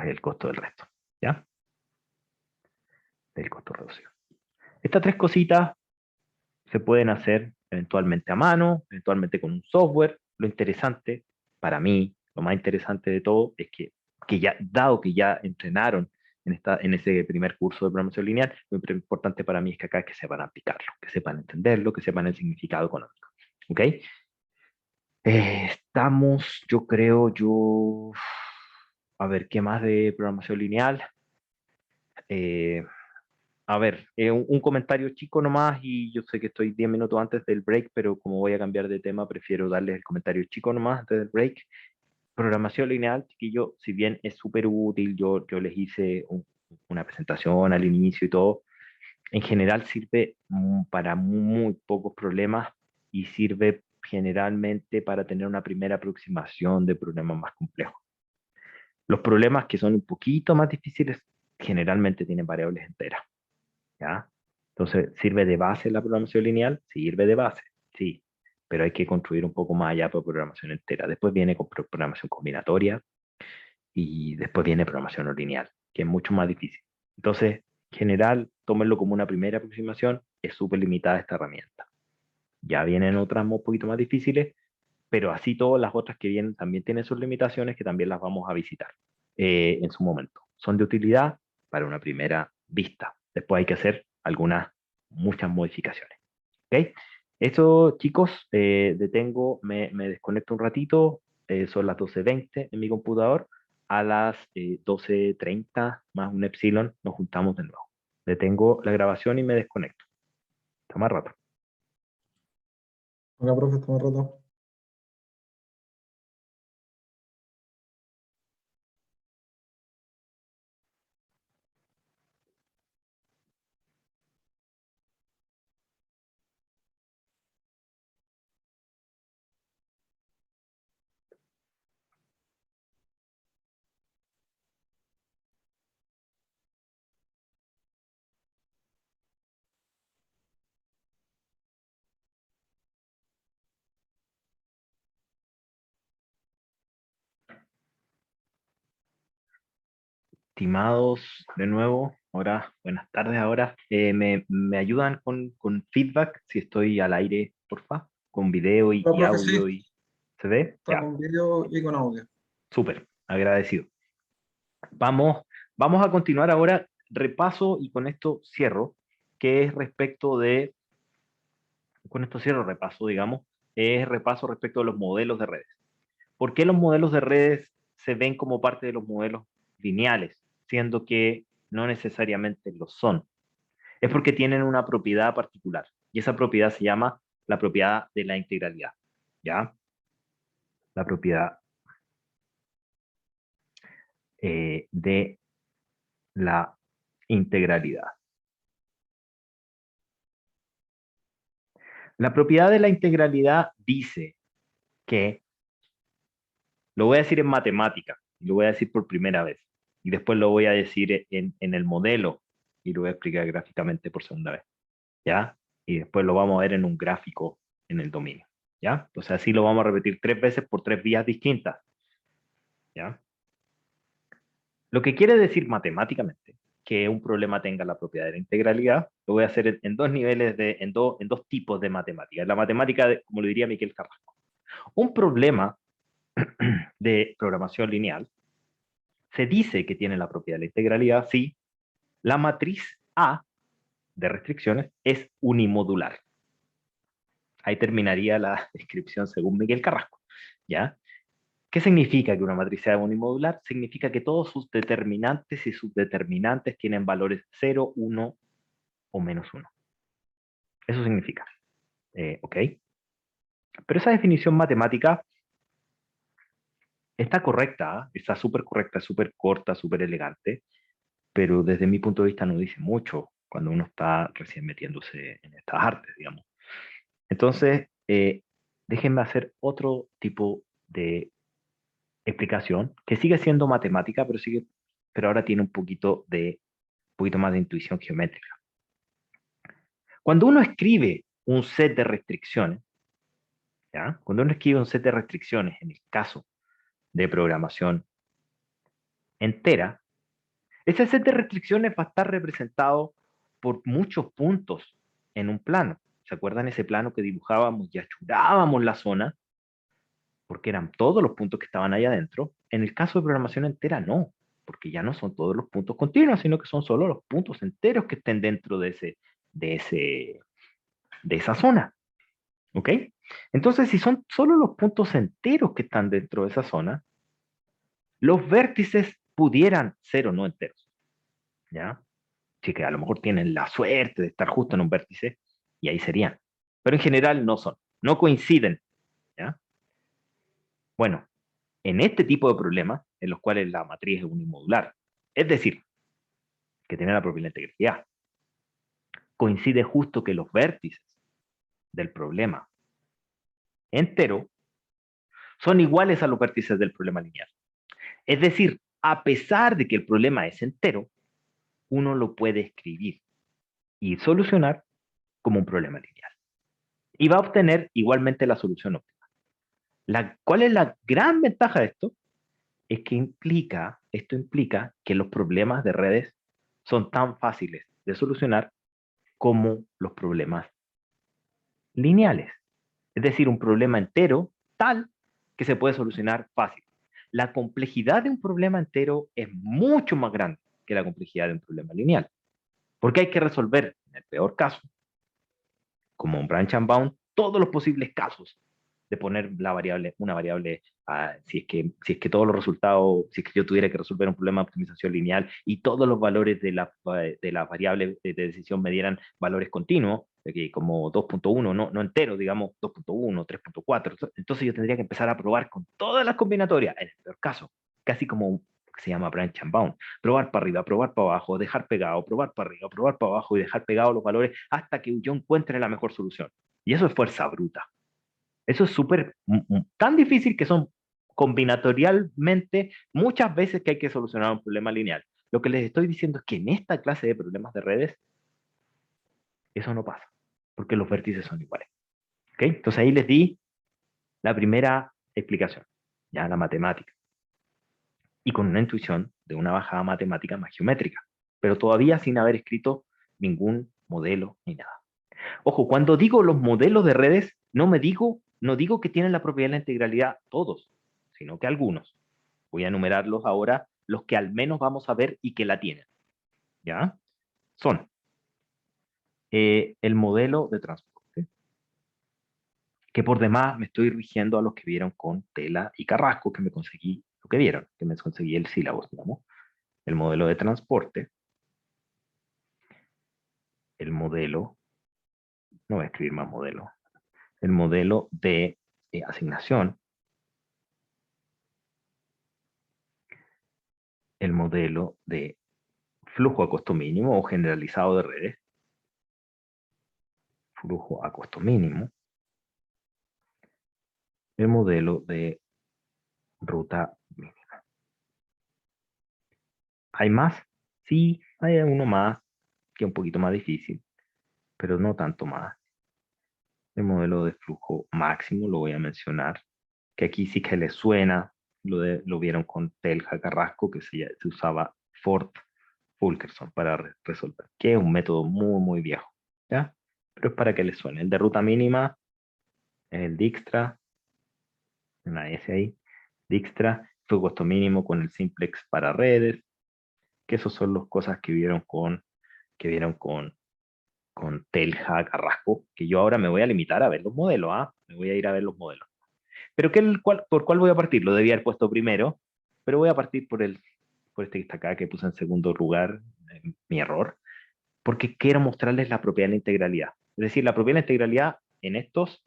el costo del resto. ¿Ya? Del costo reducido. Estas tres cositas se pueden hacer eventualmente a mano, eventualmente con un software. Lo interesante, para mí, lo más interesante de todo es que ya, dado que ya entrenaron en ese primer curso de programación lineal, lo importante para mí es que acá que sepan aplicarlo, que sepan entenderlo, que sepan el significado económico. ¿Ok? Estamos, yo creo, a ver, ¿qué más de programación lineal? Eh, A ver, un comentario chico nomás, y yo sé que estoy 10 minutos antes del break, pero como voy a cambiar de tema, prefiero darles el comentario chico nomás antes del break. Programación lineal, chiquillo, si bien es súper útil, yo les hice una presentación al inicio y todo, en general sirve para muy pocos problemas, y sirve generalmente para tener una primera aproximación de problemas más complejos. Los problemas que son un poquito más difíciles generalmente tienen variables enteras. ¿Ya? Entonces, ¿sirve de base la programación lineal? Sirve de base, sí. pero hay que construir un poco más allá por programación entera. Después viene con programación combinatoria y después viene programación no lineal, que es mucho más difícil. Entonces, en general, tómenlo como una primera aproximación, es súper limitada esta herramienta. Ya vienen otras un poquito más difíciles, pero así todas las otras que vienen también tienen sus limitaciones que también las vamos a visitar en su momento. Son de utilidad para una primera vista. Después hay que hacer muchas modificaciones. ¿Ok? Eso, chicos, detengo, me desconecto un ratito, son las 12:20 en mi computador, a las 12:30 más un epsilon nos juntamos de nuevo. Detengo la grabación y me desconecto. Hasta más rato. Hola, profe, estamos rato. Estimados, de nuevo, ahora, buenas tardes ahora. ¿Me ayudan con feedback si estoy al aire, porfa? Con video Hola, y profe, sí, audio y... ¿Se ve? está Ya, con video y con audio. súper, agradecido. Vamos, vamos a continuar ahora, repaso y con esto cierro, que es respecto de, con esto cierro repaso, digamos, es repaso respecto de los modelos de redes. ¿Por qué los modelos de redes se ven como parte de los modelos lineales, siendo que no necesariamente lo son? Es porque tienen una propiedad particular, y esa propiedad se llama la propiedad de la integralidad, ¿ya? La propiedad de la integralidad. La propiedad de la integralidad dice que, lo voy a decir en matemática, y lo voy a decir por primera vez, y después lo voy a decir en el modelo, y lo voy a explicar gráficamente por segunda vez, ¿ya? Y después lo vamos a ver en un gráfico en el dominio, ¿ya? Entonces así lo vamos a repetir 3 veces por 3 vías distintas, ¿ya? Lo que quiere decir matemáticamente que un problema tenga la propiedad de la integralidad, lo voy a hacer en dos niveles, en dos tipos de matemática. La matemática, como lo diría Miguel Carrasco. Un problema de programación lineal se dice que tiene la propiedad de la integralidad si la matriz A de restricciones es unimodular. Ahí terminaría la descripción según Miguel Carrasco, ¿ya? ¿Qué significa que una matriz sea unimodular? Significa que todos sus determinantes y subdeterminantes tienen valores 0, 1 o -1. Eso significa. ¿Ok? Pero esa definición matemática está correcta, está súper correcta, súper corta, súper elegante, pero desde mi punto de vista no dice mucho cuando uno está recién metiéndose en estas artes, digamos. Entonces, déjenme hacer otro tipo de explicación que sigue siendo matemática, pero ahora tiene un poquito más de intuición geométrica. Cuando uno escribe un set de restricciones, ¿ya? Cuando uno escribe un set de restricciones, en el caso de programación entera, ese set de restricciones va a estar representado por muchos puntos en un plano. ¿Se acuerdan ese plano que dibujábamos y achurábamos la zona? Porque eran todos los puntos que estaban ahí adentro. En el caso de programación entera, no, porque ya no son todos los puntos continuos, sino que son solo los puntos enteros que estén dentro de, ese, de esa zona. ¿Ok? Entonces, si son solo los puntos enteros que están dentro de esa zona, los vértices pudieran ser o no enteros. ¿Ya? Sí, que a lo mejor tienen la suerte de estar justo en un vértice y ahí serían. Pero en general no son, no coinciden. ¿Ya? Bueno, en este tipo de problemas, en los cuales la matriz es unimodular, es decir, que tiene la propia integridad, coincide justo que los vértices del problema entero son iguales a los vértices del problema lineal. Es decir, a pesar de que el problema es entero, uno lo puede escribir y solucionar como un problema lineal. y va a obtener igualmente la solución óptima. ¿Cuál es la gran ventaja de esto? Es que esto implica que los problemas de redes son tan fáciles de solucionar como los problemas lineales. Es decir, un problema entero tal que se puede solucionar fácil. La complejidad de un problema entero es mucho más grande que la complejidad de un problema lineal, porque hay que resolver, en el peor caso, como un branch and bound, todos los posibles casos de poner una variable, si es que todos los resultados, si es que yo tuviera que resolver un problema de optimización lineal y todos los valores de la variable de decisión me dieran valores continuos, como 2.1, no entero, digamos 2.1, 3.4, entonces yo tendría que empezar a probar con todas las combinatorias, en el peor caso, casi como se llama branch and bound, probar para arriba, probar para abajo, dejar pegado, probar para arriba, probar para abajo y dejar pegados los valores hasta que yo encuentre la mejor solución. Y eso es fuerza bruta. Eso es tan difícil que son combinatorialmente muchas veces que hay que solucionar un problema lineal. Lo que les estoy diciendo es que en esta clase de problemas de redes, eso no pasa, porque los vértices son iguales. ¿Ok? Entonces ahí les di la primera explicación, ya la matemática, y con una intuición de una bajada matemática más geométrica, pero todavía sin haber escrito ningún modelo ni nada. Ojo, cuando digo los modelos de redes, no digo que tienen la propiedad de la integralidad todos, sino que algunos. Voy a enumerarlos ahora, los que al menos vamos a ver y que la tienen. ¿Ya? Son el modelo de transporte, que por demás me estoy rigiendo a los que vieron con Tela y Carrasco, que me conseguí lo que vieron, que me conseguí el sílabo, digamos. El modelo de transporte, el modelo, no voy a escribir más modelo, el modelo de asignación, el modelo de flujo a costo mínimo o generalizado de redes, flujo a costo mínimo, el modelo de ruta mínima. ¿Hay más? Sí, hay uno más, que es un poquito más difícil, pero no tanto más. El modelo de flujo máximo lo voy a mencionar, que aquí sí que le suena, lo vieron con Telja Carrasco, que se usaba Ford Fulkerson para resolver, que es un método muy viejo, ¿ya? Pero es para que les suene. El de ruta mínima, el Dijkstra, una S ahí, Dijkstra, fue costo mínimo con el simplex para redes, que esos son las cosas que vieron con Telja Carrasco, que yo ahora me voy a limitar a ver los modelos, ¿ah? Me voy a ir a ver los modelos. Pero ¿por cuál voy a partir? Lo debía haber puesto primero, pero voy a partir por este que está acá, que puse en segundo lugar, mi error, porque quiero mostrarles la propiedad de la integralidad. Es decir, la propiedad de la integralidad en estos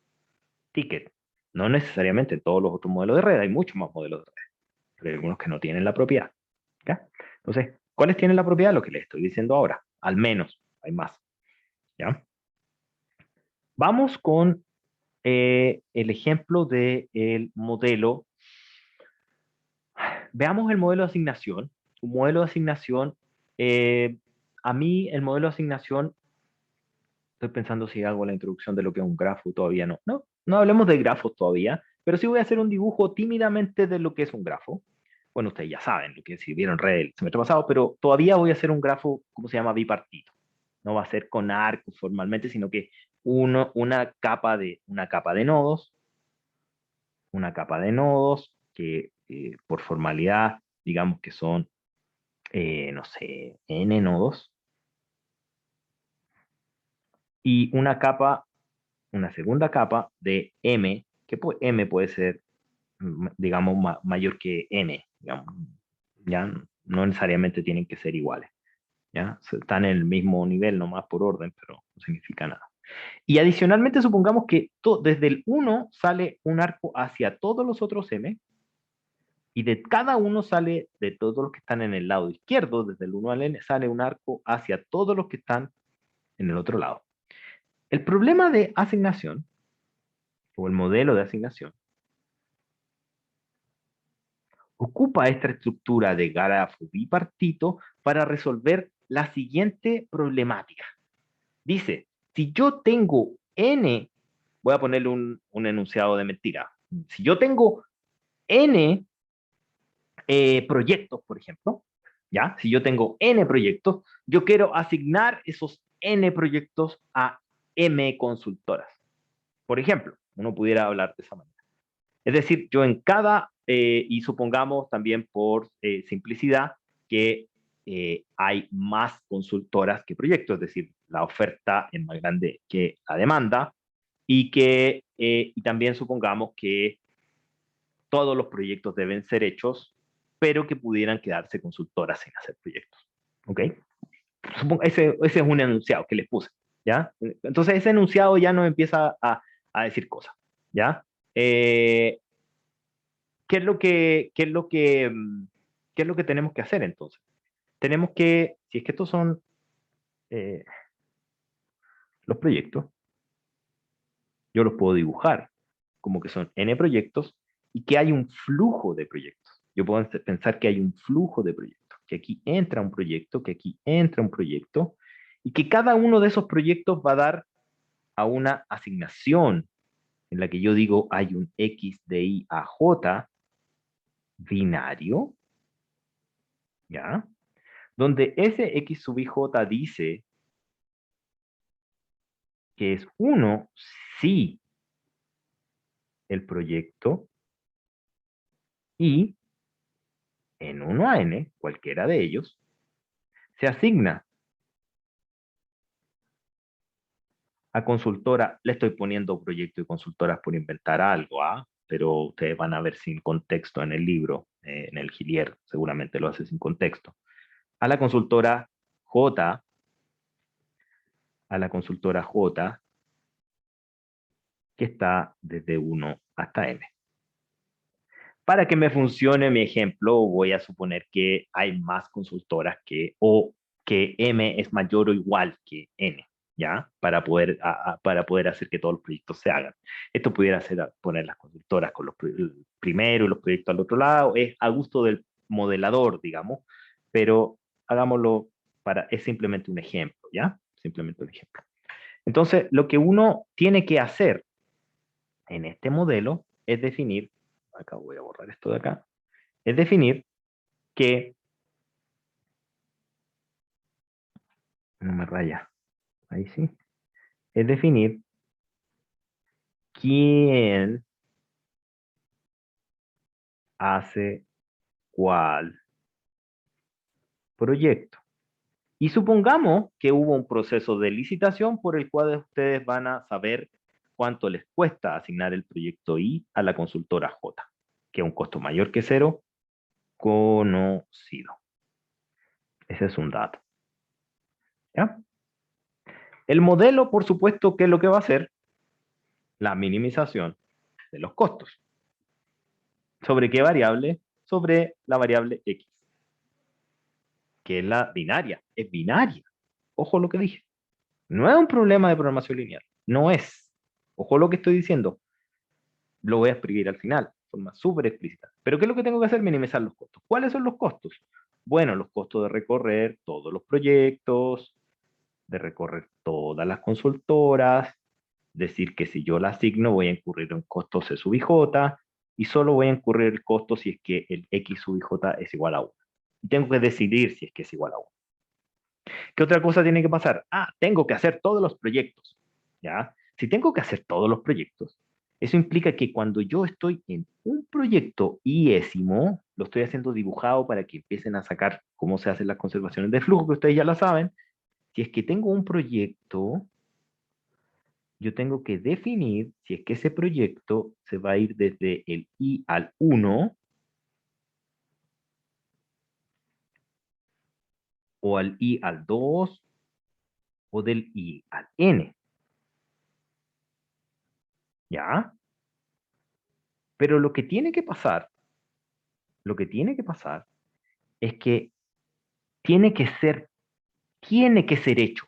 tickets, no necesariamente en todos los otros modelos de red, hay muchos más modelos de red, pero hay algunos que no tienen la propiedad. ¿Ya? Entonces, ¿cuáles tienen la propiedad? Lo que les estoy diciendo ahora, al menos, hay más. ¿Ya? Vamos con el ejemplo del modelo. Veamos el modelo de asignación. Un modelo de asignación, eh, a mí el modelo de asignación, estoy pensando si hago la introducción de lo que es un grafo, todavía no. No hablemos de grafos todavía, pero sí voy a hacer un dibujo tímidamente de lo que es un grafo. Bueno, ustedes ya saben lo que si vieron red el semestre pasado, pero todavía voy a hacer un grafo, ¿cómo se llama? Bipartito. No va a ser con arcos formalmente, sino que una capa de nodos, que por formalidad, digamos que son, no sé, n nodos, y una segunda capa de m, que m puede ser, digamos, mayor que n, digamos, ya no necesariamente tienen que ser iguales, ya están en el mismo nivel nomás por orden, pero no significa nada. Y adicionalmente supongamos que desde el 1 sale un arco hacia todos los otros m, y de cada uno sale, de todos los que están en el lado izquierdo, desde el 1 al n, sale un arco hacia todos los que están en el otro lado. El problema de asignación, o el modelo de asignación, ocupa esta estructura de grafo bipartito para resolver la siguiente problemática. Dice, si yo tengo n voy a ponerle un enunciado de mentira. Si yo tengo N proyectos, por ejemplo, ¿ya? Si yo tengo N proyectos, yo quiero asignar esos N proyectos a M consultoras. Por ejemplo, uno pudiera hablar de esa manera. Es decir, yo en cada, y supongamos también por simplicidad, que hay más consultoras que proyectos, es decir, la oferta es más grande que la demanda, y también supongamos que todos los proyectos deben ser hechos, pero que pudieran quedarse consultoras sin hacer proyectos. ¿Ok? Ese es un enunciado que les puse, ¿ya? Entonces ese enunciado ya nos empieza a decir cosas, ¿ya? Eh, ¿Qué es lo que, qué es lo que, qué es lo que tenemos que hacer entonces? Tenemos que, si es que estos son eh, los proyectos, yo los puedo dibujar como que son N proyectos y que hay un flujo de proyectos. Yo puedo pensar que hay un flujo de proyectos, que aquí entra un proyecto, que aquí entra un proyecto, y que cada uno de esos proyectos va a dar a una asignación en la que yo digo hay un X de Y a J binario, ¿ya? Donde ese X sub IJ dice que es uno si el proyecto y en 1 a n, cualquiera de ellos, se asigna a consultora. Le estoy poniendo proyecto y consultoras por inventar algo, ¿ah? Pero ustedes van a ver sin contexto en el libro, en el Gilier, seguramente lo hace sin contexto. A la consultora J, a la consultora J, que está desde 1 hasta n. Para que me funcione mi ejemplo, voy a suponer que hay más consultoras o que M es mayor o igual que N, ¿ya? Para poder hacer que todos los proyectos se hagan. Esto pudiera ser poner las consultoras con los primero y los proyectos al otro lado, es a gusto del modelador, digamos, pero hagámoslo es simplemente un ejemplo, ¿ya? Simplemente un ejemplo. Entonces, lo que uno tiene que hacer en este modelo es definir, acá voy a borrar esto de acá, es definir que, no me raya, ahí sí, es definir quién hace cuál proyecto. Y supongamos que hubo un proceso de licitación por el cual ustedes van a saber cuánto les cuesta asignar el proyecto I a la consultora J, que es un costo mayor que cero, conocido. Ese es un dato. ¿Ya? El modelo, por supuesto, ¿qué es lo que va a hacer? La minimización de los costos. ¿Sobre qué variable? Sobre la variable X, que es la binaria. Es binaria. Ojo lo que dije. No es un problema de programación lineal. No es. Ojo lo que estoy diciendo. Lo voy a escribir al final, de forma súper explícita. Pero ¿qué es lo que tengo que hacer? Minimizar los costos. ¿Cuáles son los costos? Bueno, los costos de recorrer todos los proyectos, de recorrer todas las consultoras, decir que si yo la asigno voy a incurrir en costos C sub IJ y solo voy a incurrir el costo si es que el X sub IJ es igual a 1. Y tengo que decidir si es que es igual a 1. ¿Qué otra cosa tiene que pasar? Tengo que hacer todos los proyectos. ¿Ya? Si tengo que hacer todos los proyectos, eso implica que cuando yo estoy en un proyecto iésimo, lo estoy haciendo dibujado para que empiecen a sacar cómo se hacen las conservaciones de flujo, que ustedes ya lo saben. Si es que tengo un proyecto, yo tengo que definir si es que ese proyecto se va a ir desde el I al 1 o al I al 2 o del I al N. ¿Ya? Pero lo que tiene que pasar es que tiene que ser, tiene que ser hecho,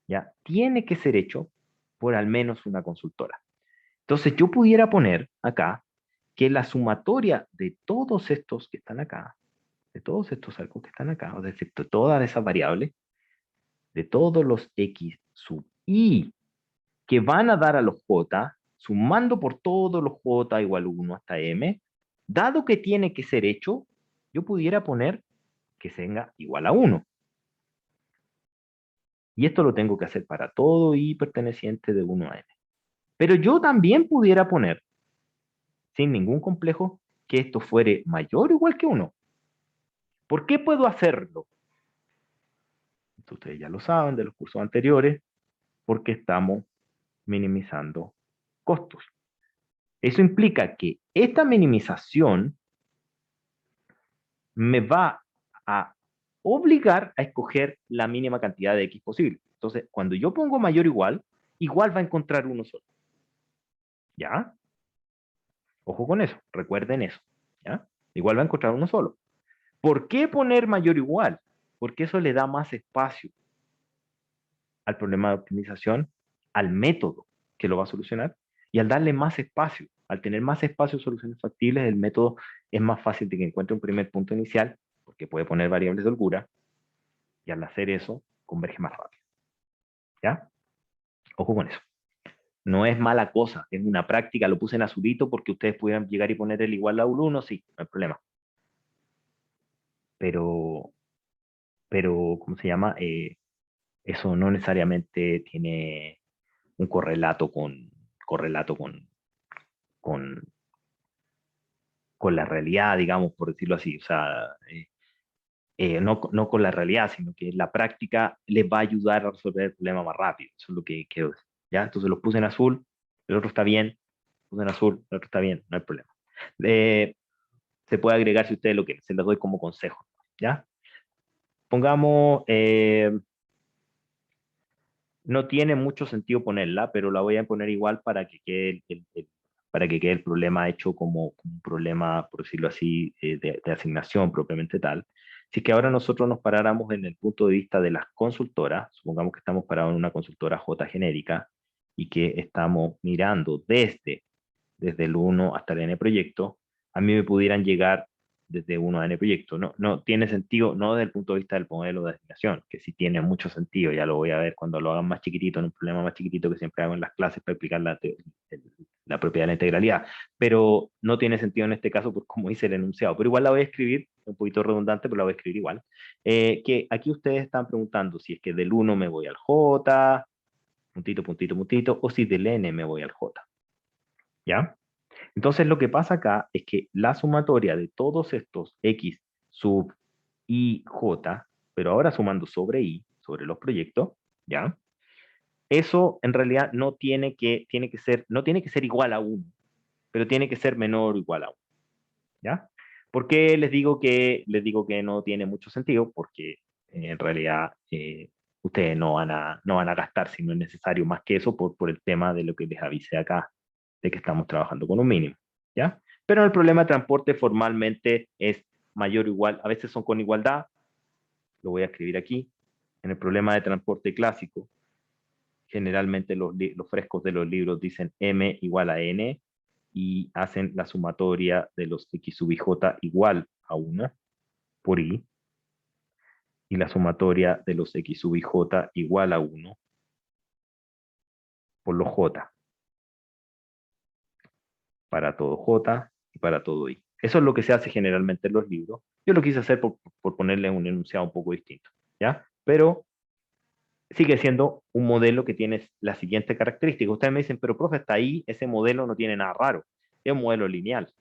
¿ya? Tiene que ser hecho por al menos una consultora. Entonces yo pudiera poner acá que la sumatoria de todos estos que están acá, de todos estos arcos que están acá, o de todas esas variables, de todos los X sub I que van a dar a los J, sumando por todos los J igual 1 hasta M, dado que tiene que ser hecho, yo pudiera poner que tenga igual a 1. Y esto lo tengo que hacer para todo I perteneciente de 1 a N. Pero yo también pudiera poner, sin ningún complejo, que esto fuere mayor o igual que 1. ¿Por qué puedo hacerlo? Ustedes ya lo saben de los cursos anteriores, porque estamos minimizando costos. Eso implica que esta minimización me va a obligar a escoger la mínima cantidad de X posible. Entonces, cuando yo pongo mayor o igual, igual va a encontrar uno solo. ¿Ya? Ojo con eso, recuerden eso. ¿Ya? Igual va a encontrar uno solo. ¿Por qué poner mayor o igual? Porque eso le da más espacio al problema de optimización, al método que lo va a solucionar, y al darle más espacio, al tener más espacio soluciones factibles, el método es más fácil de que encuentre un primer punto inicial, porque puede poner variables de holgura, y al hacer eso, converge más rápido. ¿Ya? Ojo con eso. No es mala cosa, es una práctica, lo puse en azulito porque ustedes pudieran llegar y poner el igual a 1, sí, no hay problema. Pero, ¿cómo se llama? Eso no necesariamente tiene un correlato con, con la realidad, digamos, por decirlo así. O sea, no con la realidad, sino que la práctica les va a ayudar a resolver el problema más rápido. Eso es lo que quiero decir. ¿Ya? Entonces los puse en azul, el otro está bien, puse en azul, el otro está bien, no hay problema. Se puede agregar si ustedes lo quieren, se los doy como consejo. ¿Ya? Pongamos, no tiene mucho sentido ponerla, pero la voy a poner igual para que quede para que quede el problema hecho como un problema, por decirlo así, de asignación propiamente tal. Si es que ahora nosotros nos paráramos en el punto de vista de las consultoras, supongamos que estamos parados en una consultora J genérica y que estamos mirando desde el 1 hasta el N proyecto, a mí me pudieran llegar desde 1 a N proyecto. No tiene sentido, no desde el punto de vista del modelo de asignación, que sí tiene mucho sentido, ya lo voy a ver cuando lo hagan más chiquitito, en un problema más chiquitito que siempre hago en las clases para explicar la propiedad de la integralidad, pero no tiene sentido en este caso por cómo hice el enunciado, pero igual la voy a escribir, un poquito redundante, pero la voy a escribir igual. Que aquí ustedes están preguntando si es que del 1 me voy al J, puntito, puntito, puntito, o si del N me voy al J. ¿Ya? Entonces lo que pasa acá es que la sumatoria de todos estos X sub I, J, pero ahora sumando sobre I, sobre los proyectos, ¿ya? Eso en realidad no tiene que ser igual a 1, pero tiene que ser menor o igual a 1, ¿ya? ¿Por qué les digo que no tiene mucho sentido? Porque en realidad ustedes no van a gastar si no es necesario más que eso por el tema de lo que les avisé acá, de que estamos trabajando con un mínimo, ¿ya? Pero el problema de transporte formalmente es mayor o igual, a veces son con igualdad, lo voy a escribir aquí. En el problema de transporte clásico, generalmente los frescos de los libros dicen m igual a n y hacen la sumatoria de los x sub i j igual a 1 por i, y la sumatoria de los x sub i j igual a 1 por los j, para todo j y para todo i. Eso es lo que se hace generalmente en los libros. Yo lo quise hacer por ponerle un enunciado un poco distinto, ¿ya? Pero sigue siendo un modelo que tiene la siguiente característica. Ustedes me dicen, pero profe, hasta ahí ese modelo no tiene nada raro. Es un modelo lineal.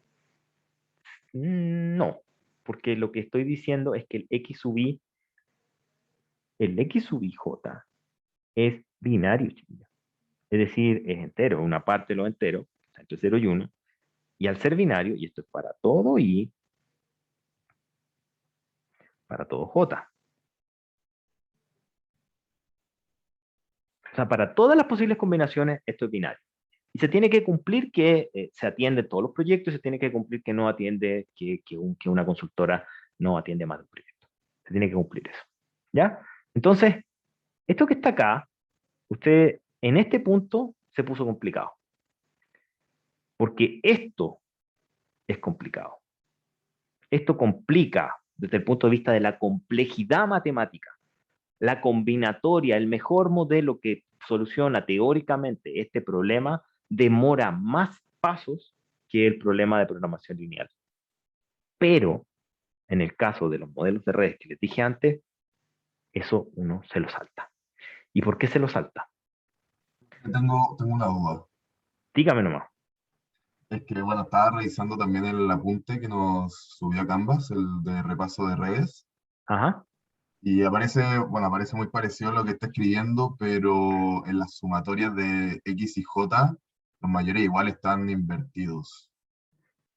No, porque lo que estoy diciendo es que el x sub i j es binario, chicos. Es decir, es entero, una parte de lo entero, entre 0 y 1, y al ser binario, y esto es para todo i, para todo j. O sea, para todas las posibles combinaciones, esto es binario. Y se tiene que cumplir que se atiende todos los proyectos, y se tiene que cumplir que no atiende, que una consultora no atiende más de un proyecto. Se tiene que cumplir eso. ¿Ya? Entonces, esto que está acá, usted en este punto se puso complicado. Porque esto es complicado. Esto complica desde el punto de vista de la complejidad matemática. La combinatoria, el mejor modelo que soluciona teóricamente este problema, demora más pasos que el problema de programación lineal. Pero en el caso de los modelos de redes que les dije antes, eso uno se lo salta. ¿Y por qué se lo salta? Tengo una duda. Dígame nomás. Es que, bueno, estaba revisando también el apunte que nos subió a Canvas, el de repaso de redes, Ajá. y aparece, bueno, aparece muy parecido a lo que está escribiendo, pero en las sumatorias de X y J, los mayores igual están invertidos.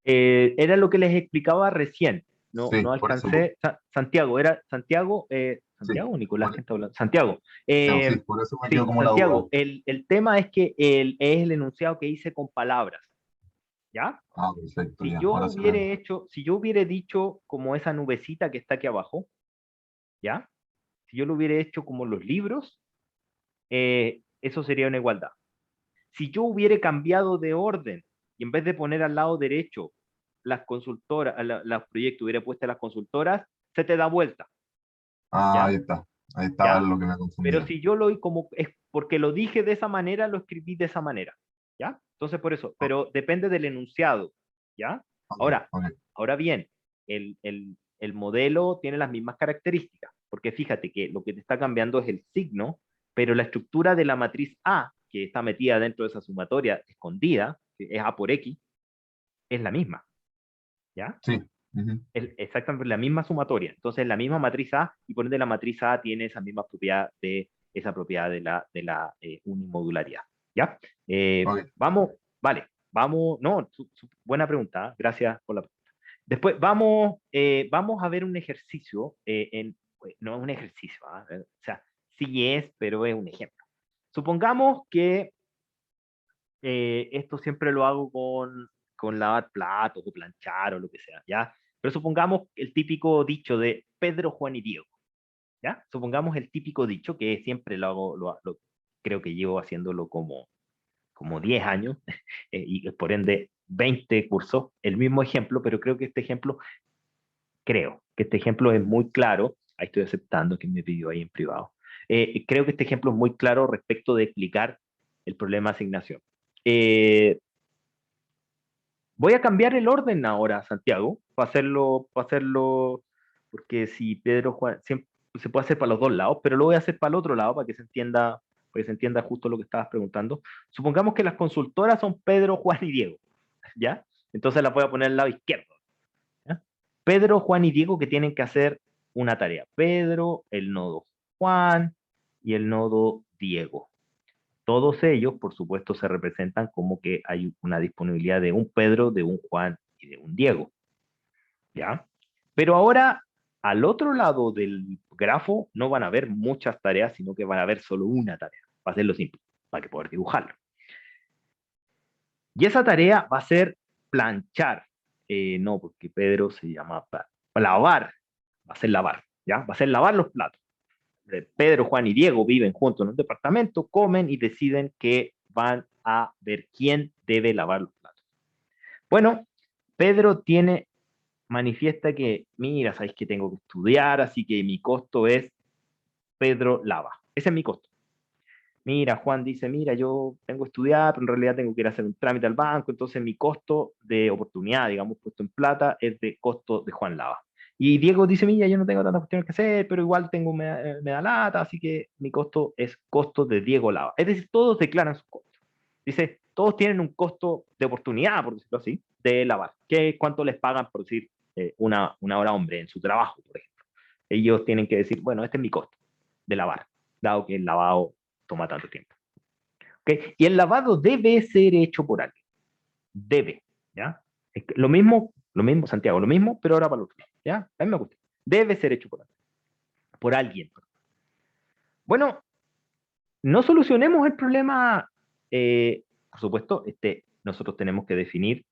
Era lo que les explicaba recién. No, Sí, no por eso, po. alcancé. Santiago, era Santiago, Sí, Santiago o Nicolás, por, ¿quién está hablando? Santiago. sí, por eso me quedó Sí, como la duda. Santiago, el tema es que es el enunciado que hice con palabras, ¿ya? Ah, perfecto, Si ya, yo ahora sí lo hubiera hecho, si yo hubiera dicho como esa nubecita que está aquí abajo, ¿ya? Si yo lo hubiera hecho como los libros, eso sería una igualdad. Si yo hubiera cambiado de orden y en vez de poner al lado derecho las consultoras, los proyectos, hubiera puesto las consultoras, se te da vuelta, Ah, ¿ya? ahí estaba ¿Ya? lo que me Pero confundía. si yo lo como es porque lo dije de esa manera, lo escribí de esa manera, ¿ya? Entonces por eso, Oh, pero depende del enunciado, ¿ya? ok, Ahora, ok. ahora bien, el modelo tiene las mismas características, porque fíjate que lo que te está cambiando es el signo, pero la estructura de la matriz A, que está metida dentro de esa sumatoria escondida, que es A por X, es la misma, ¿ya? Sí, ujú, Es exactamente la misma sumatoria. Entonces, la misma matriz A, y por ende la matriz A tiene esa misma propiedad de esa propiedad de la unimodularidad. ¿Ya? ok. Vamos, vale, vamos, no, buena pregunta, ¿eh? Gracias por la pregunta. Después vamos a ver un ejercicio, no es un ejercicio, ¿eh? O sea, sí es, pero es un ejemplo. Supongamos que esto siempre lo hago con lavar platos o planchar o lo que sea, ¿ya? Pero supongamos el típico dicho de Pedro, Juan y Diego, ¿ya? Supongamos el típico dicho que siempre lo hago, creo que llevo haciéndolo como 10 años y por ende 20 cursos, el mismo ejemplo, pero creo que este ejemplo es muy claro, ahí estoy aceptando que me pidió ahí en privado, creo que este ejemplo es muy claro respecto de explicar el problema de asignación. Eh, Voy a cambiar el orden ahora, Santiago, porque si Pedro Juan, siempre, se puede hacer para los dos lados, pero lo voy a hacer para el otro lado para que se entienda justo lo que estabas preguntando. Supongamos que las consultoras son Pedro, Juan y Diego, ¿ya? Entonces las voy a poner al lado izquierdo, ¿ya? Pedro, Juan y Diego que tienen que hacer una tarea. Pedro, el nodo Juan y el nodo Diego. Todos ellos, por supuesto, se representan como que hay una disponibilidad de un Pedro, de un Juan y de un Diego, ¿ya? Pero ahora, al otro lado del grafo, no van a haber muchas tareas, sino que van a haber solo una tarea, para hacerlo simple, para que poder dibujarlo. Y esa tarea va a ser planchar, no, porque Pedro se llama lavar, va a ser lavar, ¿ya? Va a ser lavar los platos. Pedro, Juan y Diego viven juntos en un departamento, comen y deciden que van a ver quién debe lavar los platos. Bueno, Pedro manifiesta que, mira, sabéis que tengo que estudiar, así que mi costo es Pedro lava. Ese es mi costo. Mira, Juan dice, mira, yo tengo que estudiar, pero en realidad tengo que ir a hacer un trámite al banco, entonces mi costo de oportunidad, digamos, puesto en plata, es de costo de Juan Lava. Y Diego dice, mira, yo no tengo tantas cuestiones que hacer, pero igual me da lata, así que mi costo es costo de Diego Lava. Es decir, todos declaran sus costos. Dice, todos tienen un costo de oportunidad, por decirlo así, de lavar. ¿Cuánto les pagan por decir una hora hombre en su trabajo, por ejemplo? Ellos tienen que decir, bueno, este es mi costo de lavar, dado que el lavado toma tanto tiempo. ¿Okay? Y el lavado debe ser hecho por alguien. Debe, ¿ya? Lo mismo, Santiago, lo mismo, pero ahora para el otro, ¿ya? A mí me gusta. Debe ser hecho por alguien. Por alguien. Bueno, no solucionemos el problema, por supuesto, nosotros tenemos que definir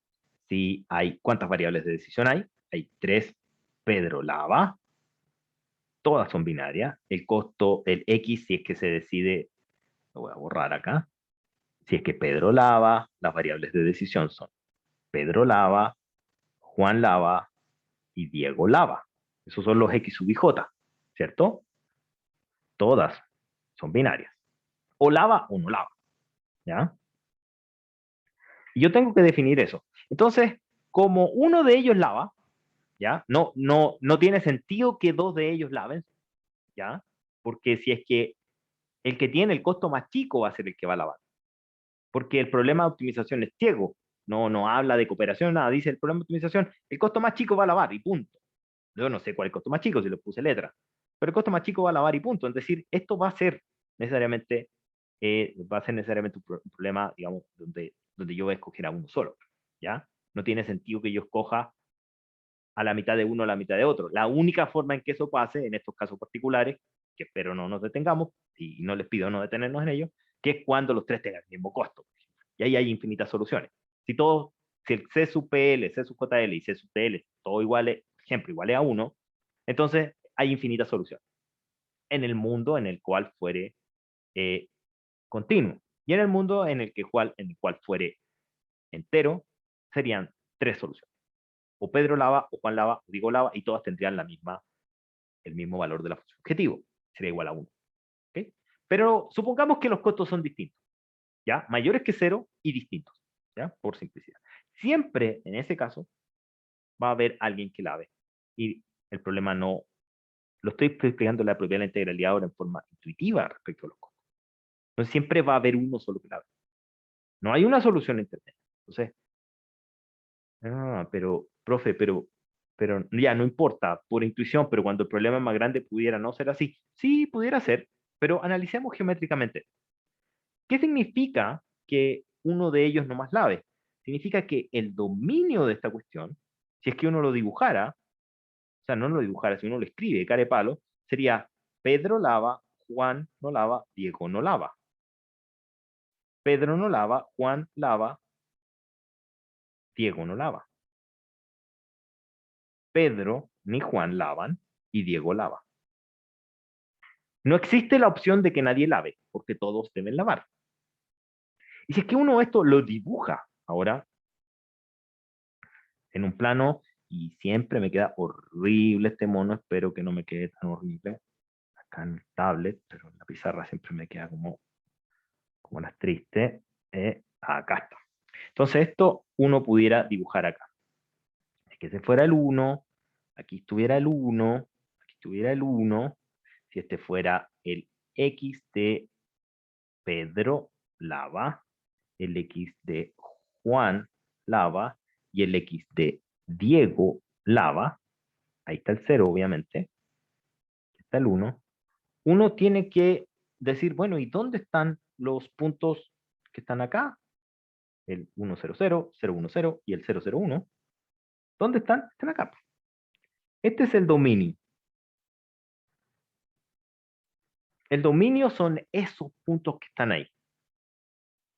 si hay, cuántas variables de decisión hay. Hay tres. Pedro lava, todas son binarias. El costo, el X, si es que se decide, lo voy a borrar acá. Si es que Pedro lava, las variables de decisión son Pedro lava, Juan lava y Diego lava. Esos son los X sub y J, ¿cierto? Todas son binarias. O lava o no lava. ¿Ya? Y yo tengo que definir eso. Entonces, como uno de ellos lava, ¿ya? No tiene sentido que dos de ellos laven, ¿ya? Porque si es que el que tiene el costo más chico va a ser el que va a lavar. Porque el problema de optimización es ciego. No habla de cooperación, nada. Dice el problema de optimización, el costo más chico va a lavar y punto. Yo no sé cuál es el costo más chico, si le puse letra. Pero el costo más chico va a lavar y punto. Es decir, esto va a ser necesariamente un problema, digamos, donde yo voy a escoger a uno solo. ¿Ya? No tiene sentido que yo escoja a la mitad de uno o a la mitad de otro. La única forma en que eso pase, en estos casos particulares, que espero no nos detengamos, y no les pido no detenernos en ello, que es cuando los tres tengan el mismo costo. Y ahí hay infinitas soluciones. Si el C sub PL, C sub JL y C sub TL, todo igual, ejemplo, igual a 1, entonces hay infinitas soluciones. En el mundo en el cual fuere continuo. Y en el mundo en el cual fuere entero, serían tres soluciones. O Pedro lava, o Juan lava, o Diego lava, y todas tendrían el mismo valor de la función objetivo. Sería igual a 1. ¿Okay? Pero supongamos que los costos son distintos. ¿Ya? Mayores que 0 y distintos. ¿Ya? Por simplicidad. Siempre, en ese caso, va a haber alguien que lave. Y el problema no... Lo estoy explicando la propiedad de la integralidad ahora en forma intuitiva respecto a los costos. Entonces siempre va a haber uno solo que lave. No hay una solución intermedia. Entonces, pero, profe, pero ya no importa, por intuición, pero cuando el problema es más grande pudiera no ser así. Sí, pudiera ser, pero analicemos geométricamente. ¿Qué significa que uno de ellos no más lave? Significa que el dominio de esta cuestión, si es que uno lo dibujara, o sea, no lo dibujara, si uno lo escribe, care palo, sería Pedro lava, Juan no lava, Diego no lava. Pedro no lava, Juan lava, Diego no lava. Pedro ni Juan lavan y Diego lava. No existe la opción de que nadie lave, porque todos deben lavar. Y si es que uno esto lo dibuja ahora en un plano, y siempre me queda horrible este mono, espero que no me quede tan horrible acá en el tablet, pero en la pizarra siempre me queda como las tristes. Acá está. Entonces esto uno pudiera dibujar acá. Es que se fuera el 1, aquí estuviera el 1, aquí estuviera el 1, si este fuera el X de Pedro lava, el X de Juan lava y el X de Diego lava. Ahí está el 0, obviamente. Aquí está el 1. Uno tiene que decir, bueno, ¿y dónde están los puntos que están acá? El 100, 010 y el 001. ¿Dónde están? Están acá. Este es el dominio. El dominio son esos puntos que están ahí.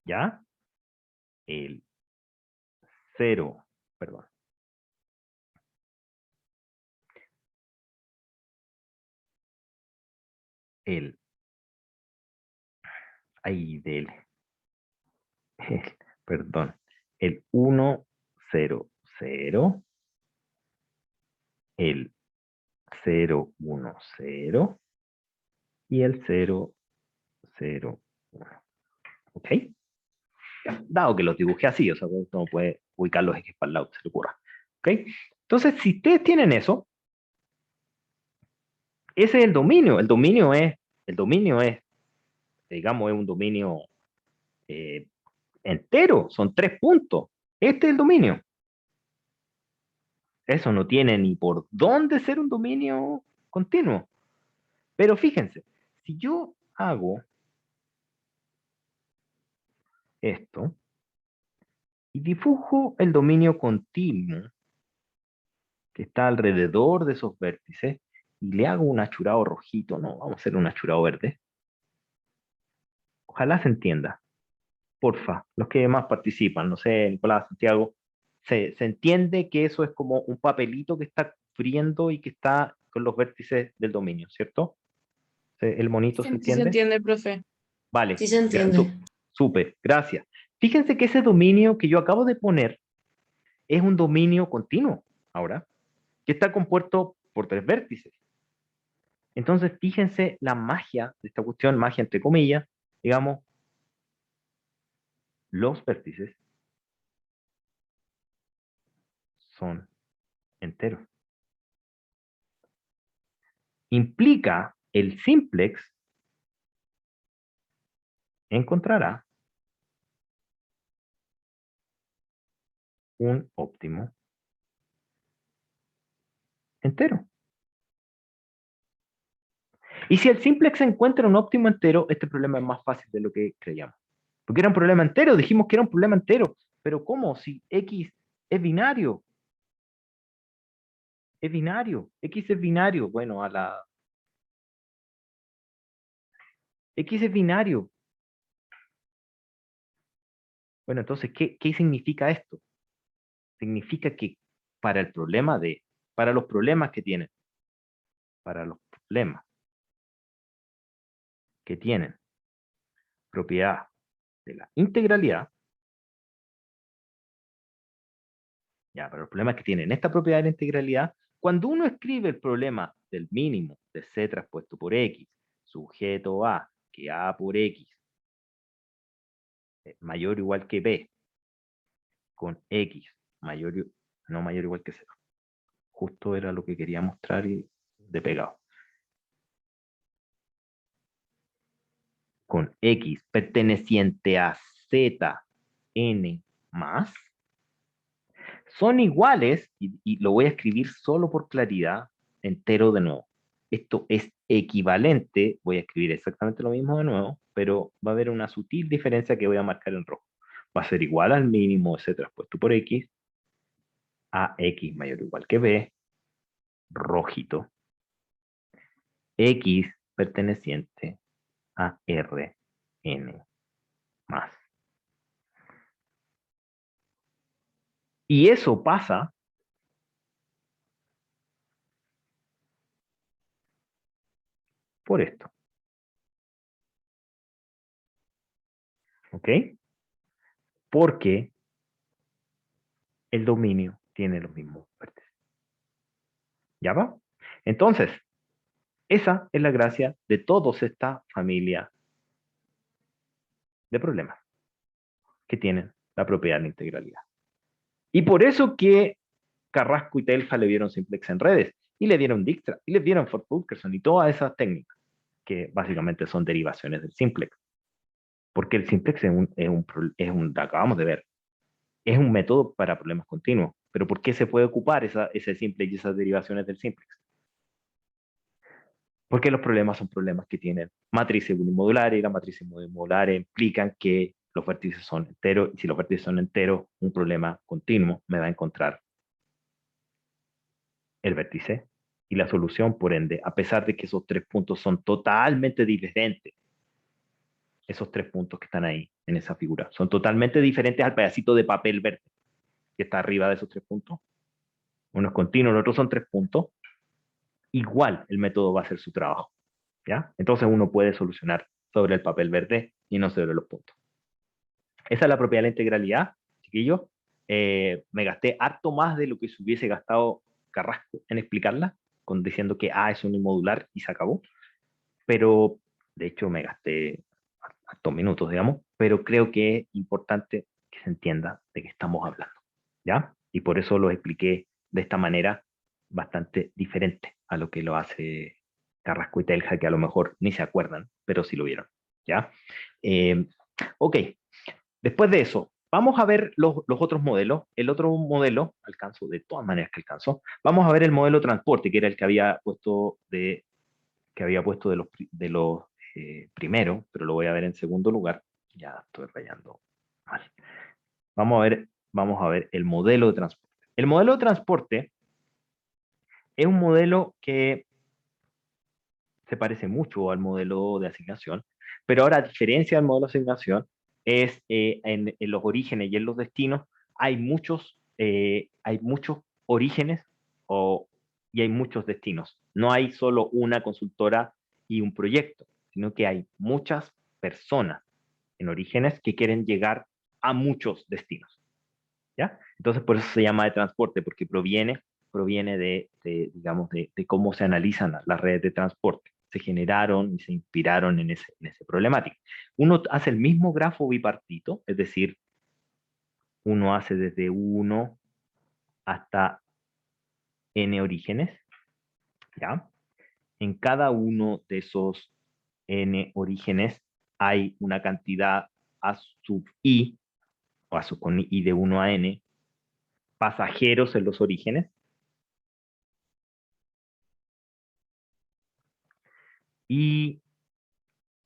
¿Ya? El 0, perdón. El, ahí del, perdón, el 1, 0, 0, el 0, 1, 0 y el 0, 0, 1. ¿Ok? Ya, dado que los dibujé así, o sea, uno puede ubicar los ejes para el lado que se le ocurra. ¿Ok? Entonces, si ustedes tienen eso, ese es el dominio. El dominio es, digamos, es un dominio entero, son 3 puntos. Este es el dominio. Eso no tiene ni por dónde ser un dominio continuo. Pero fíjense, si yo hago esto y dibujo el dominio continuo que está alrededor de esos vértices y le hago un achurado rojito, no, vamos a hacer un achurado verde. Ojalá se entienda. Porfa, los que más participan, no sé, Nicolás, Santiago, se entiende que eso es como un papelito que está cubriendo y que está con los vértices del dominio, ¿cierto? ¿El monito se Sí se entiende? entiende, profe. Vale. Sí se entiende. Súper, gracias. Fíjense que ese dominio que yo acabo de poner es un dominio continuo, ahora, que está compuesto por 3 vértices. Entonces, fíjense la magia de esta cuestión, magia entre comillas, digamos, los vértices son enteros. Implica el simplex encontrará un óptimo entero. Y si el simplex encuentra un óptimo entero, este problema es más fácil de lo que creíamos. Porque era un problema entero, dijimos que era un problema entero. Pero ¿cómo? Si X es binario. Es binario. X es binario. Bueno, X es binario. Bueno, entonces, ¿qué significa esto? Significa que para el problema para los problemas que tienen, para los problemas que tienen propiedad de la integralidad, ya, para los problemas que tienen esta propiedad de la integralidad, cuando uno escribe el problema del mínimo de C transpuesto por X, sujeto a, que A por X es mayor o igual que B, con X no mayor o igual que 0. Justo era lo que quería mostrar y de pegado. Con X perteneciente a Z n más, son iguales, y lo voy a escribir solo por claridad, entero de nuevo. Esto es equivalente, voy a escribir exactamente lo mismo de nuevo, pero va a haber una sutil diferencia que voy a marcar en rojo. Va a ser igual al mínimo C transpuesto por X, a X mayor o igual que B, rojito, X perteneciente a R n más. Y eso pasa por esto. ¿Ok? Porque el dominio tiene los mismos vértices. ¿Ya va? Entonces, esa es la gracia de toda esta familia de problemas que tienen la propiedad de la integralidad. Y por eso que Carrasco y Telja le dieron simplex en redes, y le dieron Dijkstra, y le dieron Ford-Fulkerson, y todas esas técnicas, que básicamente son derivaciones del simplex. Porque el simplex acabamos de ver, es un método para problemas continuos. Pero ¿por qué se puede ocupar ese simplex y esas derivaciones del simplex? Porque los problemas son problemas que tienen matrices unimodulares, y las matrices unimodulares implican que los vértices son enteros, y si los vértices son enteros, un problema continuo me va a encontrar el vértice y la solución, por ende, a pesar de que esos tres puntos son totalmente diferentes, esos tres puntos que están ahí en esa figura, son totalmente diferentes al pedacito de papel verde que está arriba de esos tres puntos. Uno es continuo, el otro son tres puntos. Igual el método va a hacer su trabajo. ¿Ya? Entonces uno puede solucionar sobre el papel verde y no sobre los puntos. Esa es la propiedad de la integralidad, chiquillos. Me gasté harto más de lo que se hubiese gastado Carrasco en explicarla, diciendo que A es unimodular y se acabó. Pero, de hecho, me gasté hartos minutos, digamos, pero creo que es importante que se entienda de qué estamos hablando, ¿ya? Y por eso lo expliqué de esta manera bastante diferente a lo que lo hace Carrasco y Telja, que a lo mejor ni se acuerdan, pero sí lo vieron, ¿ya? Ok, después de eso, vamos a ver los otros modelos. El otro modelo, alcanzo de todas maneras que alcanzo, vamos a ver el modelo transporte, que era el que había puesto de los primero, pero lo voy a ver en segundo lugar. Ya estoy rayando mal. Vamos a ver el modelo de transporte. El modelo de transporte es un modelo que se parece mucho al modelo de asignación, pero ahora, a diferencia del modelo de asignación, es en los orígenes y en los destinos hay muchos orígenes y hay muchos destinos. No hay solo una consultora y un proyecto, sino que hay muchas personas en orígenes que quieren llegar a muchos destinos. ¿Ya? Entonces, por eso se llama de transporte, porque proviene proviene digamos, de cómo se analizan las redes de transporte. Se generaron y se inspiraron en esa problemática. Uno hace el mismo grafo bipartito, es decir, uno hace desde 1 hasta n orígenes, ¿ya? En cada uno de esos n orígenes hay una cantidad a sub i, o a sub con i de 1 a n, pasajeros en los orígenes. Y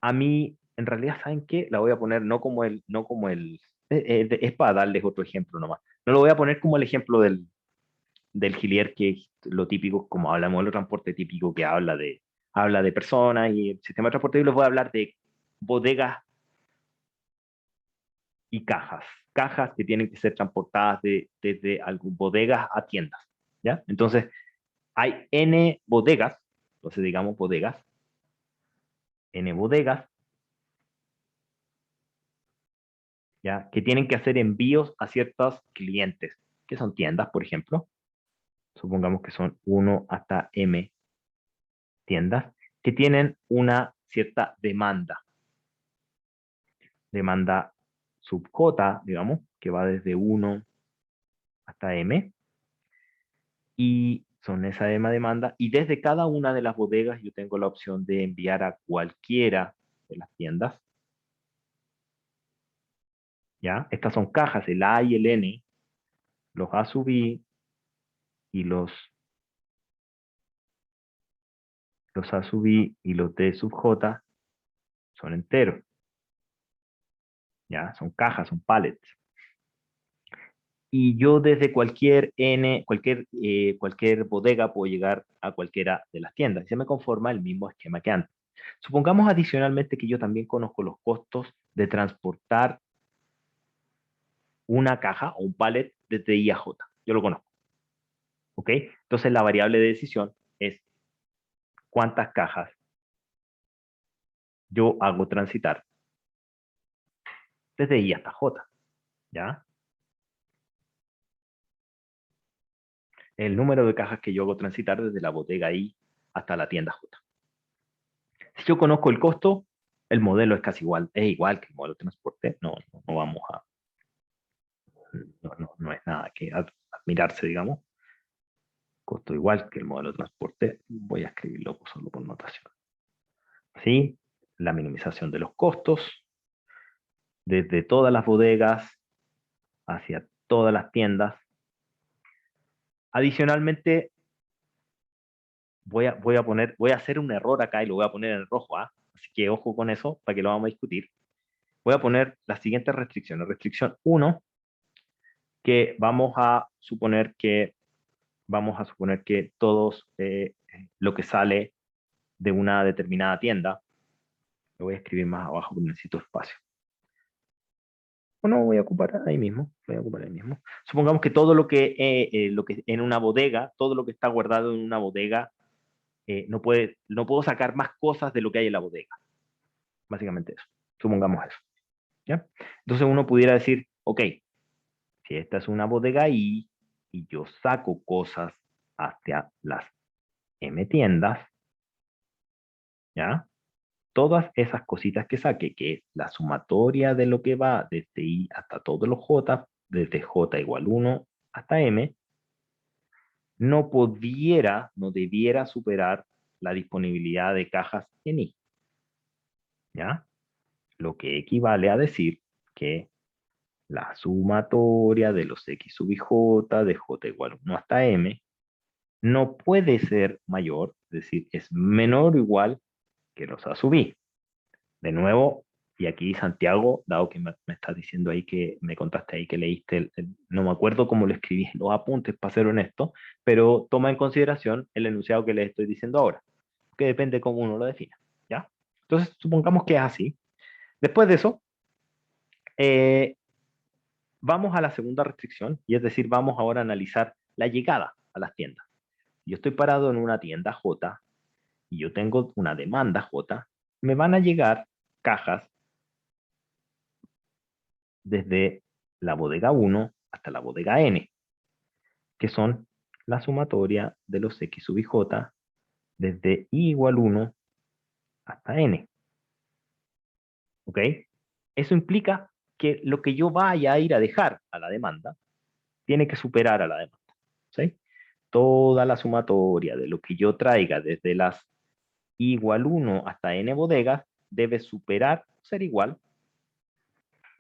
a mí, en realidad, ¿saben qué? La voy a poner es para darles otro ejemplo nomás. No lo voy a poner como el ejemplo del Gilier, que es lo típico, como hablamos del transporte típico, que habla de personas y el sistema de transporte. Yo les voy a hablar de bodegas y cajas. Cajas que tienen que ser transportadas desde bodegas a tiendas, ¿ya? Entonces, hay N bodegas, entonces digamos bodegas, N bodegas, ¿ya? Que tienen que hacer envíos a ciertos clientes, que son tiendas, por ejemplo. Supongamos que son 1 hasta M tiendas, que tienen una cierta demanda sub J, digamos, que va desde 1 hasta M, y son esa demanda, y desde cada una de las bodegas yo tengo la opción de enviar a cualquiera de las tiendas, ¿ya? Estas son cajas, el A y el N, los A sub I y los A sub I y los D sub J son enteros, ¿ya? Son cajas, son pallets. Y yo desde cualquier bodega puedo llegar a cualquiera de las tiendas. Y se me conforma el mismo esquema que antes. Supongamos adicionalmente que yo también conozco los costos de transportar una caja o un pallet desde I a J. Yo lo conozco. ¿Ok? Entonces la variable de decisión es cuántas cajas yo hago transitar desde I hasta J. ¿Ya? El número de cajas que yo hago transitar desde la bodega I hasta la tienda J. Si yo conozco el costo, el modelo es casi igual, es igual que el modelo de transporte, no vamos a, no es nada que admirarse, digamos. Costo igual que el modelo de transporte, voy a escribirlo solo por notación. ¿Sí? La minimización de los costos, desde todas las bodegas hacia todas las tiendas. Adicionalmente, voy a hacer un error acá y lo voy a poner en rojo, ¿ah? Así que ojo con eso, para que lo vamos a discutir. Voy a poner las siguientes restricciones. Restricción 1, que vamos a suponer que todos lo que sale de una determinada tienda, lo voy a escribir más abajo porque necesito espacio. O no, voy a ocupar ahí mismo. Supongamos que todo lo que en una bodega, todo lo que está guardado en una bodega, no puedo sacar más cosas de lo que hay en la bodega. Básicamente eso. Supongamos eso. ¿Ya? Entonces uno pudiera decir, ok, si esta es una bodega y yo saco cosas hacia las M tiendas, ¿ya? Todas esas cositas que saque, que es la sumatoria de lo que va desde I hasta todos los J, desde J igual 1 hasta M, no debiera superar la disponibilidad de cajas en I, ¿ya? Lo que equivale a decir que la sumatoria de los X sub i J, de J igual 1 hasta M, no puede ser mayor, es decir, es menor o igual que los A sub i. De nuevo, y aquí Santiago, dado que me estás diciendo ahí que me contaste ahí que leíste, no me acuerdo cómo lo escribí en los apuntes, para ser honesto, pero toma en consideración el enunciado que le estoy diciendo ahora, que depende cómo uno lo defina, ¿ya? Entonces, supongamos que es así. Después de eso, vamos a la segunda restricción, y es decir, vamos ahora a analizar la llegada a las tiendas. Yo estoy parado en una tienda J, y yo tengo una demanda J, me van a llegar cajas desde la bodega 1 hasta la bodega N, que son la sumatoria de los x sub i j desde i igual 1 hasta n. ¿Ok? Eso implica que lo que yo vaya a ir a dejar a la demanda tiene que superar a la demanda. ¿Sí? Toda la sumatoria de lo que yo traiga desde las i igual 1 hasta n bodegas debe superar, ser igual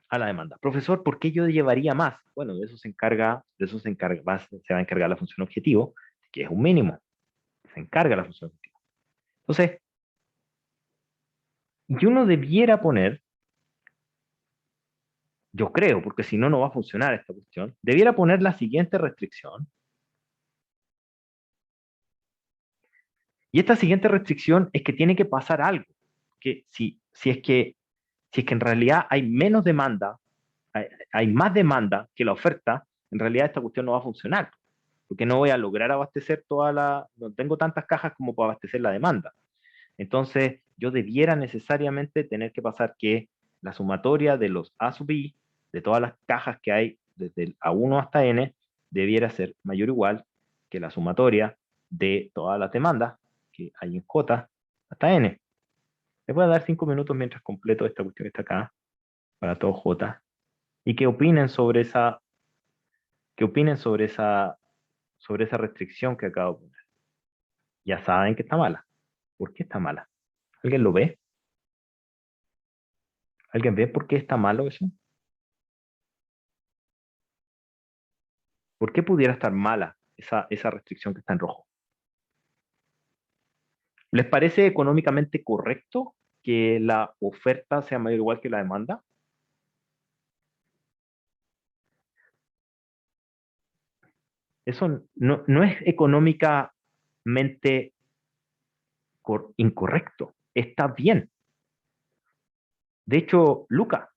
a la demanda. Profesor, ¿por qué yo llevaría más? Bueno, de eso se va a encargar la función objetivo, que es un mínimo. Se encarga la función objetivo. Entonces, yo no debiera poner, yo creo, porque si no, no va a funcionar esta cuestión, debiera poner la siguiente restricción. Y esta siguiente restricción es que tiene que pasar algo. Que si es que en realidad hay menos demanda, hay más demanda que la oferta, en realidad esta cuestión no va a funcionar. Porque no voy a lograr abastecer no tengo tantas cajas como para abastecer la demanda. Entonces, yo debiera necesariamente tener que pasar que la sumatoria de los A sub i, de todas las cajas que hay desde el A1 hasta N, debiera ser mayor o igual que la sumatoria de todas las demandas que hay en J hasta N. Les voy a dar 5 minutos mientras completo esta cuestión que está acá, para todo J, y que opinen sobre esa, sobre esa restricción que acabo de poner. Ya saben que está mala. ¿Por qué está mala? ¿Alguien lo ve? ¿Alguien ve por qué está malo eso? ¿Por qué pudiera estar mala esa restricción que está en rojo? ¿Les parece económicamente correcto que la oferta sea mayor o igual que la demanda? Eso no es económicamente incorrecto. Está bien. De hecho, Luca,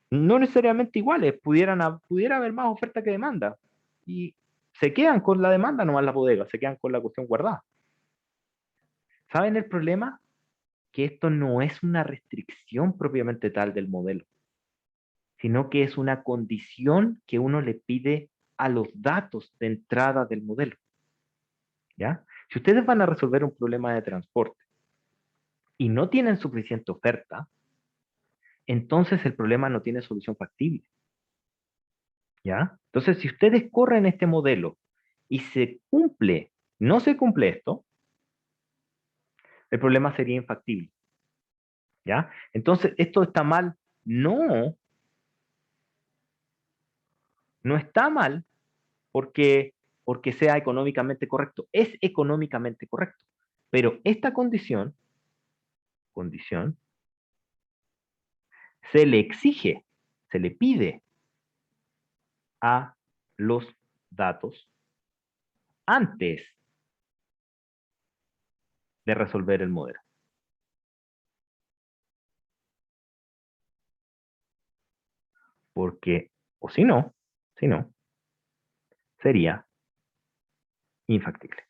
no necesariamente iguales. Pudiera haber más oferta que demanda. Y se quedan con la demanda nomás las bodegas, se quedan con la cuestión guardada. ¿Saben el problema? Que esto no es una restricción propiamente tal del modelo, sino que es una condición que uno le pide a los datos de entrada del modelo. ¿Ya? Si ustedes van a resolver un problema de transporte y no tienen suficiente oferta, entonces el problema no tiene solución factible. ¿Ya? Entonces, si ustedes corren este modelo y no se cumple esto, el problema sería infactible. ¿Ya? Entonces, ¿esto está mal? No, no está mal porque sea económicamente correcto. Es económicamente correcto. Pero esta condición se le exige, se le pide a los datos antes de resolver el modelo. Porque, o si no, sería infactible.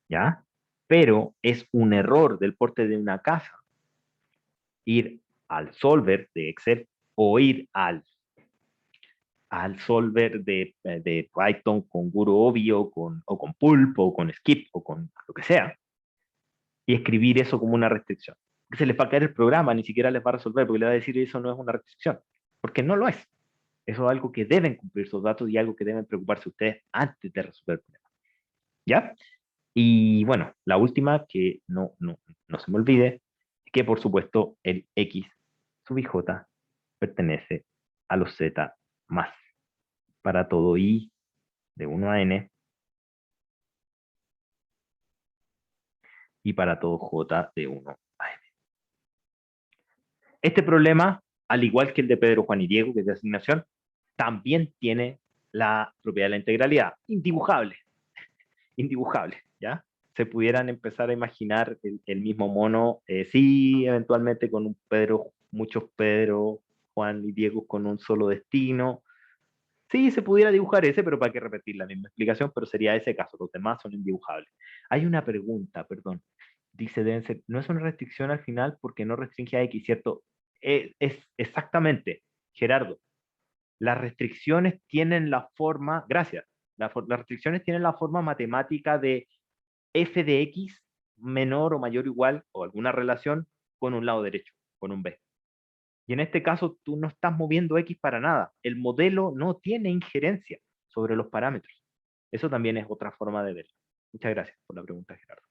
¿Ya? Pero es un error del porte de una casa ir al solver de Excel o ir al solver de Python con Guru Obvio o con Pulp o con Skip o con lo que sea y escribir eso como una restricción. Que se les va a caer el programa, ni siquiera les va a resolver porque le va a decir eso no es una restricción, porque no lo es. Eso es algo que deben cumplir sus datos y algo que deben preocuparse ustedes antes de resolver el problema. ¿Ya? Y bueno, la última, que no se me olvide, que por supuesto el X sub i j pertenece a los Z más. Para todo I de 1 a N y para todo J de 1 a N. Este problema, al igual que el de Pedro, Juan y Diego, que es de asignación, también tiene la propiedad de la integralidad, indibujable, ¿ya? Se pudieran empezar a imaginar el mismo mono, sí, eventualmente con un Pedro, muchos Pedro, Juan y Diego con un solo destino. Sí, se pudiera dibujar ese, pero para qué repetir la misma explicación, pero sería ese caso, los demás son indibujables. Hay una pregunta, perdón. Dice, no es una restricción al final porque no restringe a X, ¿cierto? Es exactamente, Gerardo. Las restricciones tienen la forma, gracias, Las restricciones tienen la forma matemática de f de x menor o mayor o igual, o alguna relación con un lado derecho, con un b. Y en este caso tú no estás moviendo x para nada. El modelo no tiene injerencia sobre los parámetros. Eso también es otra forma de verlo. Muchas gracias por la pregunta, Gerardo.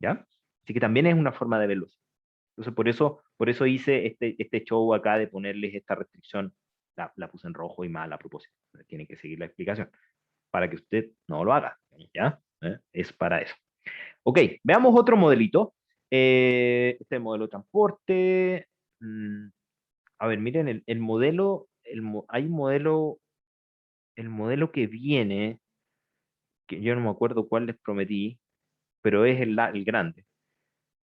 ¿Ya? Así que también es una forma de verlo. Entonces, por eso hice este show acá de ponerles esta restricción. La puse en rojo y mal a propósito. Tiene que seguir la explicación para que usted no lo haga. ¿Ya? Es para eso. Ok, veamos otro modelito. Este modelo de transporte. A ver, miren, el modelo, hay un modelo, el modelo que viene, que yo no me acuerdo cuál les prometí, pero es el grande.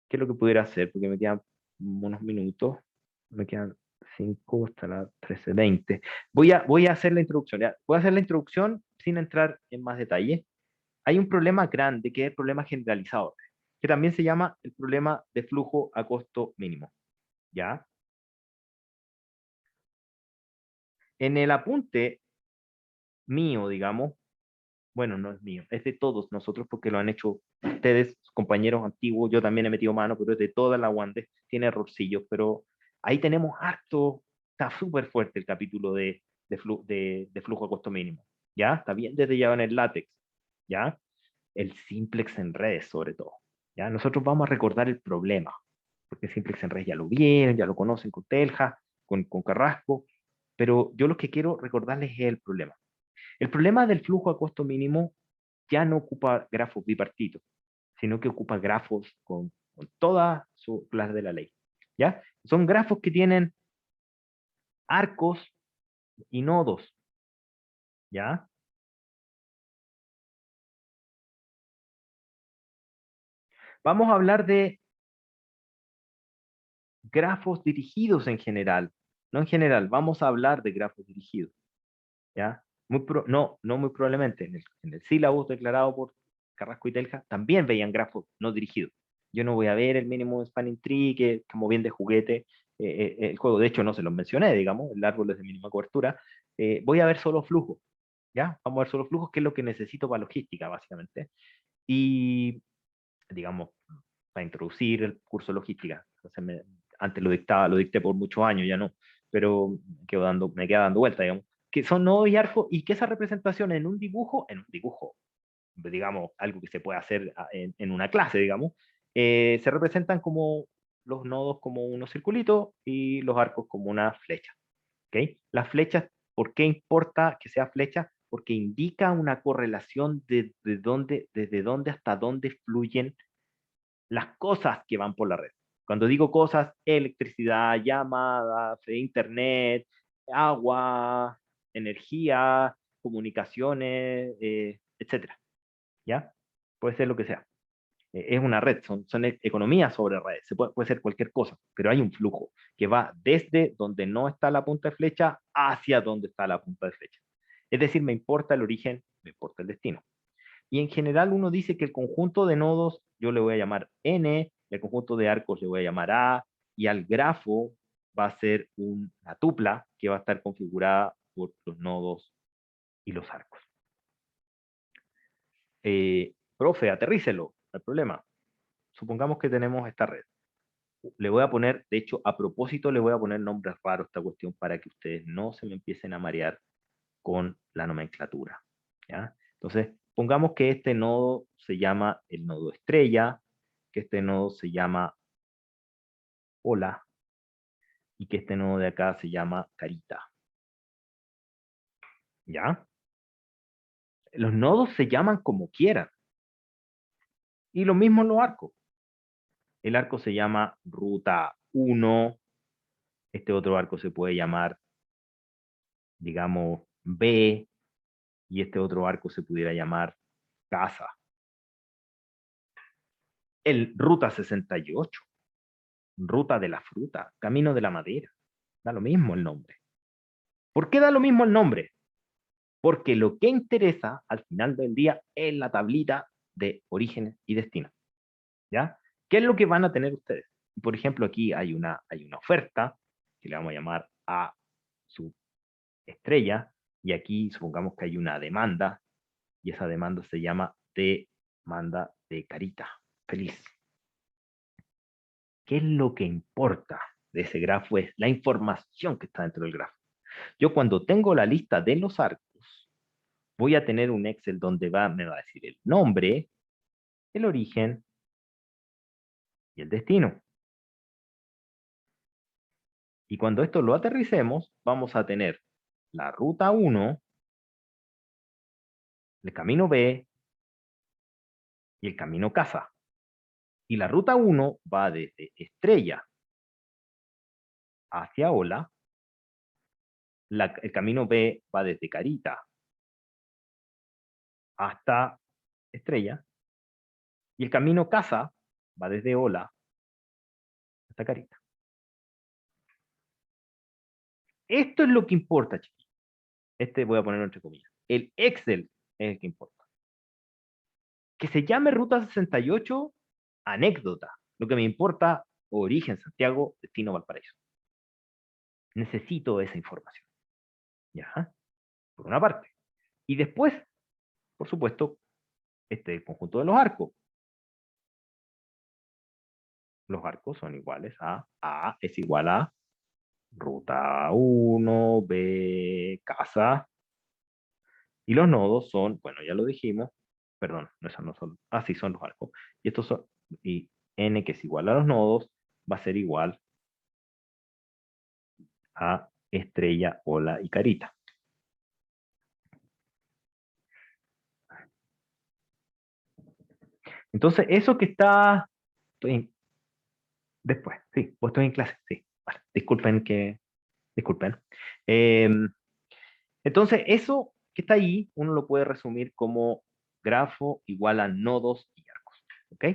¿Qué es lo que pudiera hacer? Porque me quedan unos minutos, me quedan 5 hasta las 13:20. Voy a hacer la introducción, ¿ya? Voy a hacer la introducción sin entrar en más detalle. Hay un problema grande que es el problema generalizado, que también se llama el problema de flujo a costo mínimo, ¿ya? En el apunte mío, digamos, bueno, no es mío, es de todos nosotros porque lo han hecho ustedes, compañeros antiguos, yo también he metido mano, pero es de toda la UANDE, tiene errorcillos, pero ahí tenemos harto, está súper fuerte el capítulo de flujo a costo mínimo, ¿ya? Está bien detallado en el látex, ¿ya? El simplex en redes sobre todo, ¿ya? Nosotros vamos a recordar el problema, porque simplex en redes ya lo vieron, ya lo conocen con Telja, con Carrasco, pero yo lo que quiero recordarles es el problema. El problema del flujo a costo mínimo ya no ocupa grafos bipartitos, sino que ocupa grafos con toda su clase de la ley. ¿Ya? Son grafos que tienen arcos y nodos. ¿Ya? Vamos a hablar de grafos dirigidos en general. No en general, vamos a hablar de grafos dirigidos. ¿Ya? No muy probablemente. En el sílabus declarado por Carrasco y Telja también veían grafos no dirigidos. Yo no voy a ver el mínimo spanning tree, que como bien de juguete, el juego, de hecho, no se los mencioné, digamos, el árbol es de mínima cobertura. Voy a ver solo flujos, ¿ya? Vamos a ver solo flujos, que es lo que necesito para logística, básicamente. Y, digamos, para introducir el curso de logística. Antes lo dicté por muchos años, ya no, pero me queda dando vuelta, digamos. Que son nodos y arcos, y que esa representación en un dibujo, digamos, algo que se puede hacer en una clase, digamos, se representan como los nodos como unos circulitos y los arcos como una flecha. ¿Okay? Las flechas, ¿por qué importa que sea flecha? Porque indica una correlación desde dónde hasta dónde fluyen las cosas que van por la red. Cuando digo cosas, electricidad, llamadas, internet, agua, energía, comunicaciones, etcétera. ¿Ya? Puede ser lo que sea. Es una red, son economías sobre redes, puede ser cualquier cosa, pero hay un flujo que va desde donde no está la punta de flecha hacia donde está la punta de flecha. Es decir, me importa el origen, me importa el destino. Y en general uno dice que el conjunto de nodos yo le voy a llamar N, el conjunto de arcos le voy a llamar A, y al grafo va a ser una tupla que va a estar configurada por los nodos y los arcos. Profe, aterrícelo, no hay problema. Supongamos que tenemos esta red. Le voy a poner, de hecho, a propósito le voy a poner nombres raros a esta cuestión para que ustedes no se me empiecen a marear con la nomenclatura. ¿Ya? Entonces, pongamos que este nodo se llama el nodo estrella, que este nodo se llama hola, y que este nodo de acá se llama carita. ¿Ya? Los nodos se llaman como quieran. Y lo mismo en los arcos. El arco se llama ruta 1, este otro arco se puede llamar, digamos, B, y este otro arco se pudiera llamar casa. El ruta 68, ruta de la fruta, camino de la madera. Da lo mismo el nombre. ¿Por qué da lo mismo el nombre? Porque lo que interesa al final del día es la tablita de orígenes y destino. ¿Ya? ¿Qué es lo que van a tener ustedes? Por ejemplo, aquí hay una oferta que le vamos a llamar a su estrella, y aquí supongamos que hay una demanda y esa demanda se llama demanda de carita feliz. ¿Qué es lo que importa de ese grafo? Es la información que está dentro del grafo. Yo cuando tengo la lista de los arcos, voy a tener un Excel donde me va a decir el nombre, el origen y el destino. Y cuando esto lo aterricemos, vamos a tener la ruta 1, el camino B y el camino casa. Y la ruta 1 va desde Estrella hacia Ola. El camino B va desde Carita hasta Estrella. Y el camino casa va desde Ola hasta Carita. Esto es lo que importa, chicos. Voy a ponerlo entre comillas. El Excel es el que importa. Que se llame Ruta 68, anécdota. Lo que me importa, origen Santiago, destino Valparaíso. Necesito esa información. ¿Ya? Por una parte. Y después, por supuesto, el conjunto de los arcos. Los arcos son iguales A es igual a ruta 1, B, casa. Y los nodos son, bueno, ya lo dijimos, perdón, esos no son, sí son los arcos. Y estos son, y n que es igual a los nodos, va a ser igual a estrella, ola y carita. Entonces, eso que está, después, sí, pues estoy en clase, sí, vale, disculpen. Entonces, eso que está ahí, uno lo puede resumir como grafo igual a nodos y arcos, ¿ok?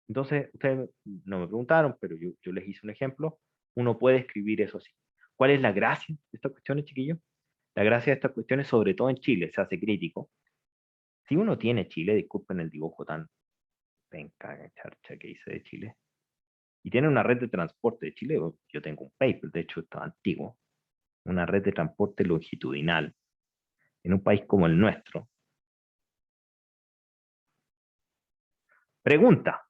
Entonces, ustedes no me preguntaron, pero yo les hice un ejemplo. Uno puede escribir eso así. ¿Cuál es la gracia de estas cuestiones, chiquillos? La gracia de estas cuestiones, sobre todo en Chile, se hace crítico. Si uno tiene Chile, disculpen el dibujo tan penca, charcha que hice de Chile, y tiene una red de transporte de Chile, yo tengo un paper, de hecho está antiguo, una red de transporte longitudinal, en un país como el nuestro. Pregunta.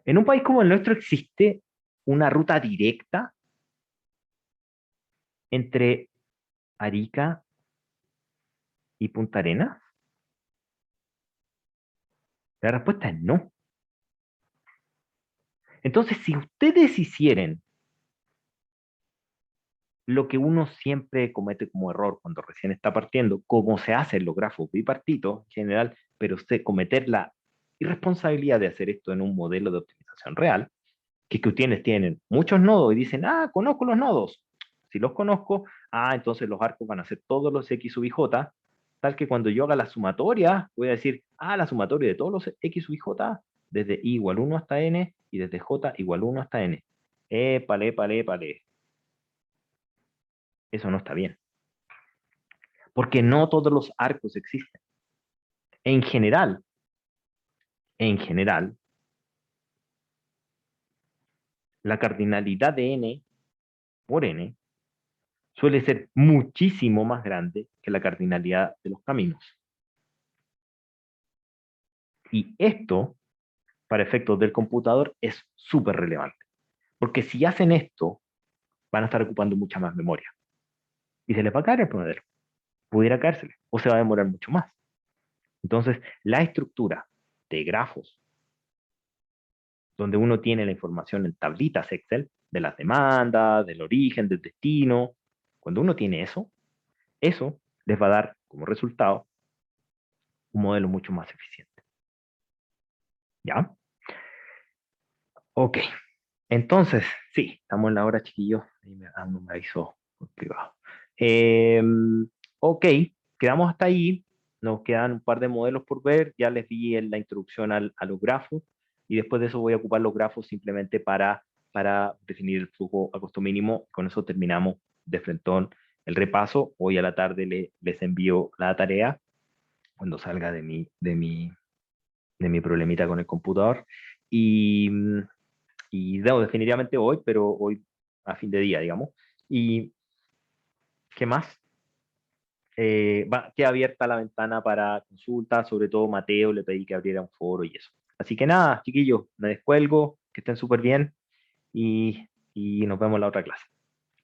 En un país como el nuestro existe una ruta directa entre Arica y Punta Arenas. La respuesta es no. Entonces, si ustedes hicieran lo que uno siempre comete como error cuando recién está partiendo, como se hace en los grafos bipartitos en general, pero usted cometer la irresponsabilidad de hacer esto en un modelo de optimización real, que es que ustedes tienen muchos nodos y dicen, conozco los nodos. Si los conozco, entonces los arcos van a ser todos los X sub i J, tal que cuando yo haga la sumatoria, voy a decir, la sumatoria de todos los X sub i J, desde I igual 1 hasta N, y desde J igual 1 hasta N. Épale. Eso no está bien. Porque no todos los arcos existen. En general, la cardinalidad de N por N suele ser muchísimo más grande que la cardinalidad de los caminos. Y esto, para efectos del computador, es súper relevante. Porque si hacen esto, van a estar ocupando mucha más memoria. Y se les va a caer el modelo. Pudiera caérsele. O se va a demorar mucho más. Entonces, la estructura de grafos, donde uno tiene la información en tablitas Excel, de las demandas, del origen, del destino, cuando uno tiene eso les va a dar como resultado un modelo mucho más eficiente. ¿Ya? Ok. Entonces, sí, estamos en la hora, chiquillos. Ahí me avisó por privado. Ok, quedamos hasta ahí. Nos quedan un par de modelos por ver. Ya les di la introducción a los grafos. Y después de eso voy a ocupar los grafos simplemente para definir el flujo a costo mínimo. Con eso terminamos de frentón el repaso. Hoy a la tarde les envío la tarea cuando salga de mi de mi problemita con el computador. Y, y no, definitivamente hoy, pero hoy a fin de día, digamos. ¿Y qué más? Queda abierta la ventana para consultas, sobre todo Mateo, le pedí que abriera un foro y eso. Así que nada, chiquillos, me descuelgo, que estén súper bien y nos vemos en la otra clase.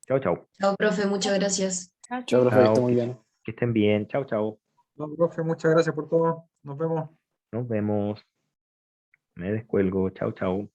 Chao, chao. Chao, profe, muchas gracias. Chao, profe, que esté Chao, muy bien. que estén bien. Chao, chao. No, profe, muchas gracias por todo. Nos vemos. Nos vemos. Me descuelgo. Chao, chao.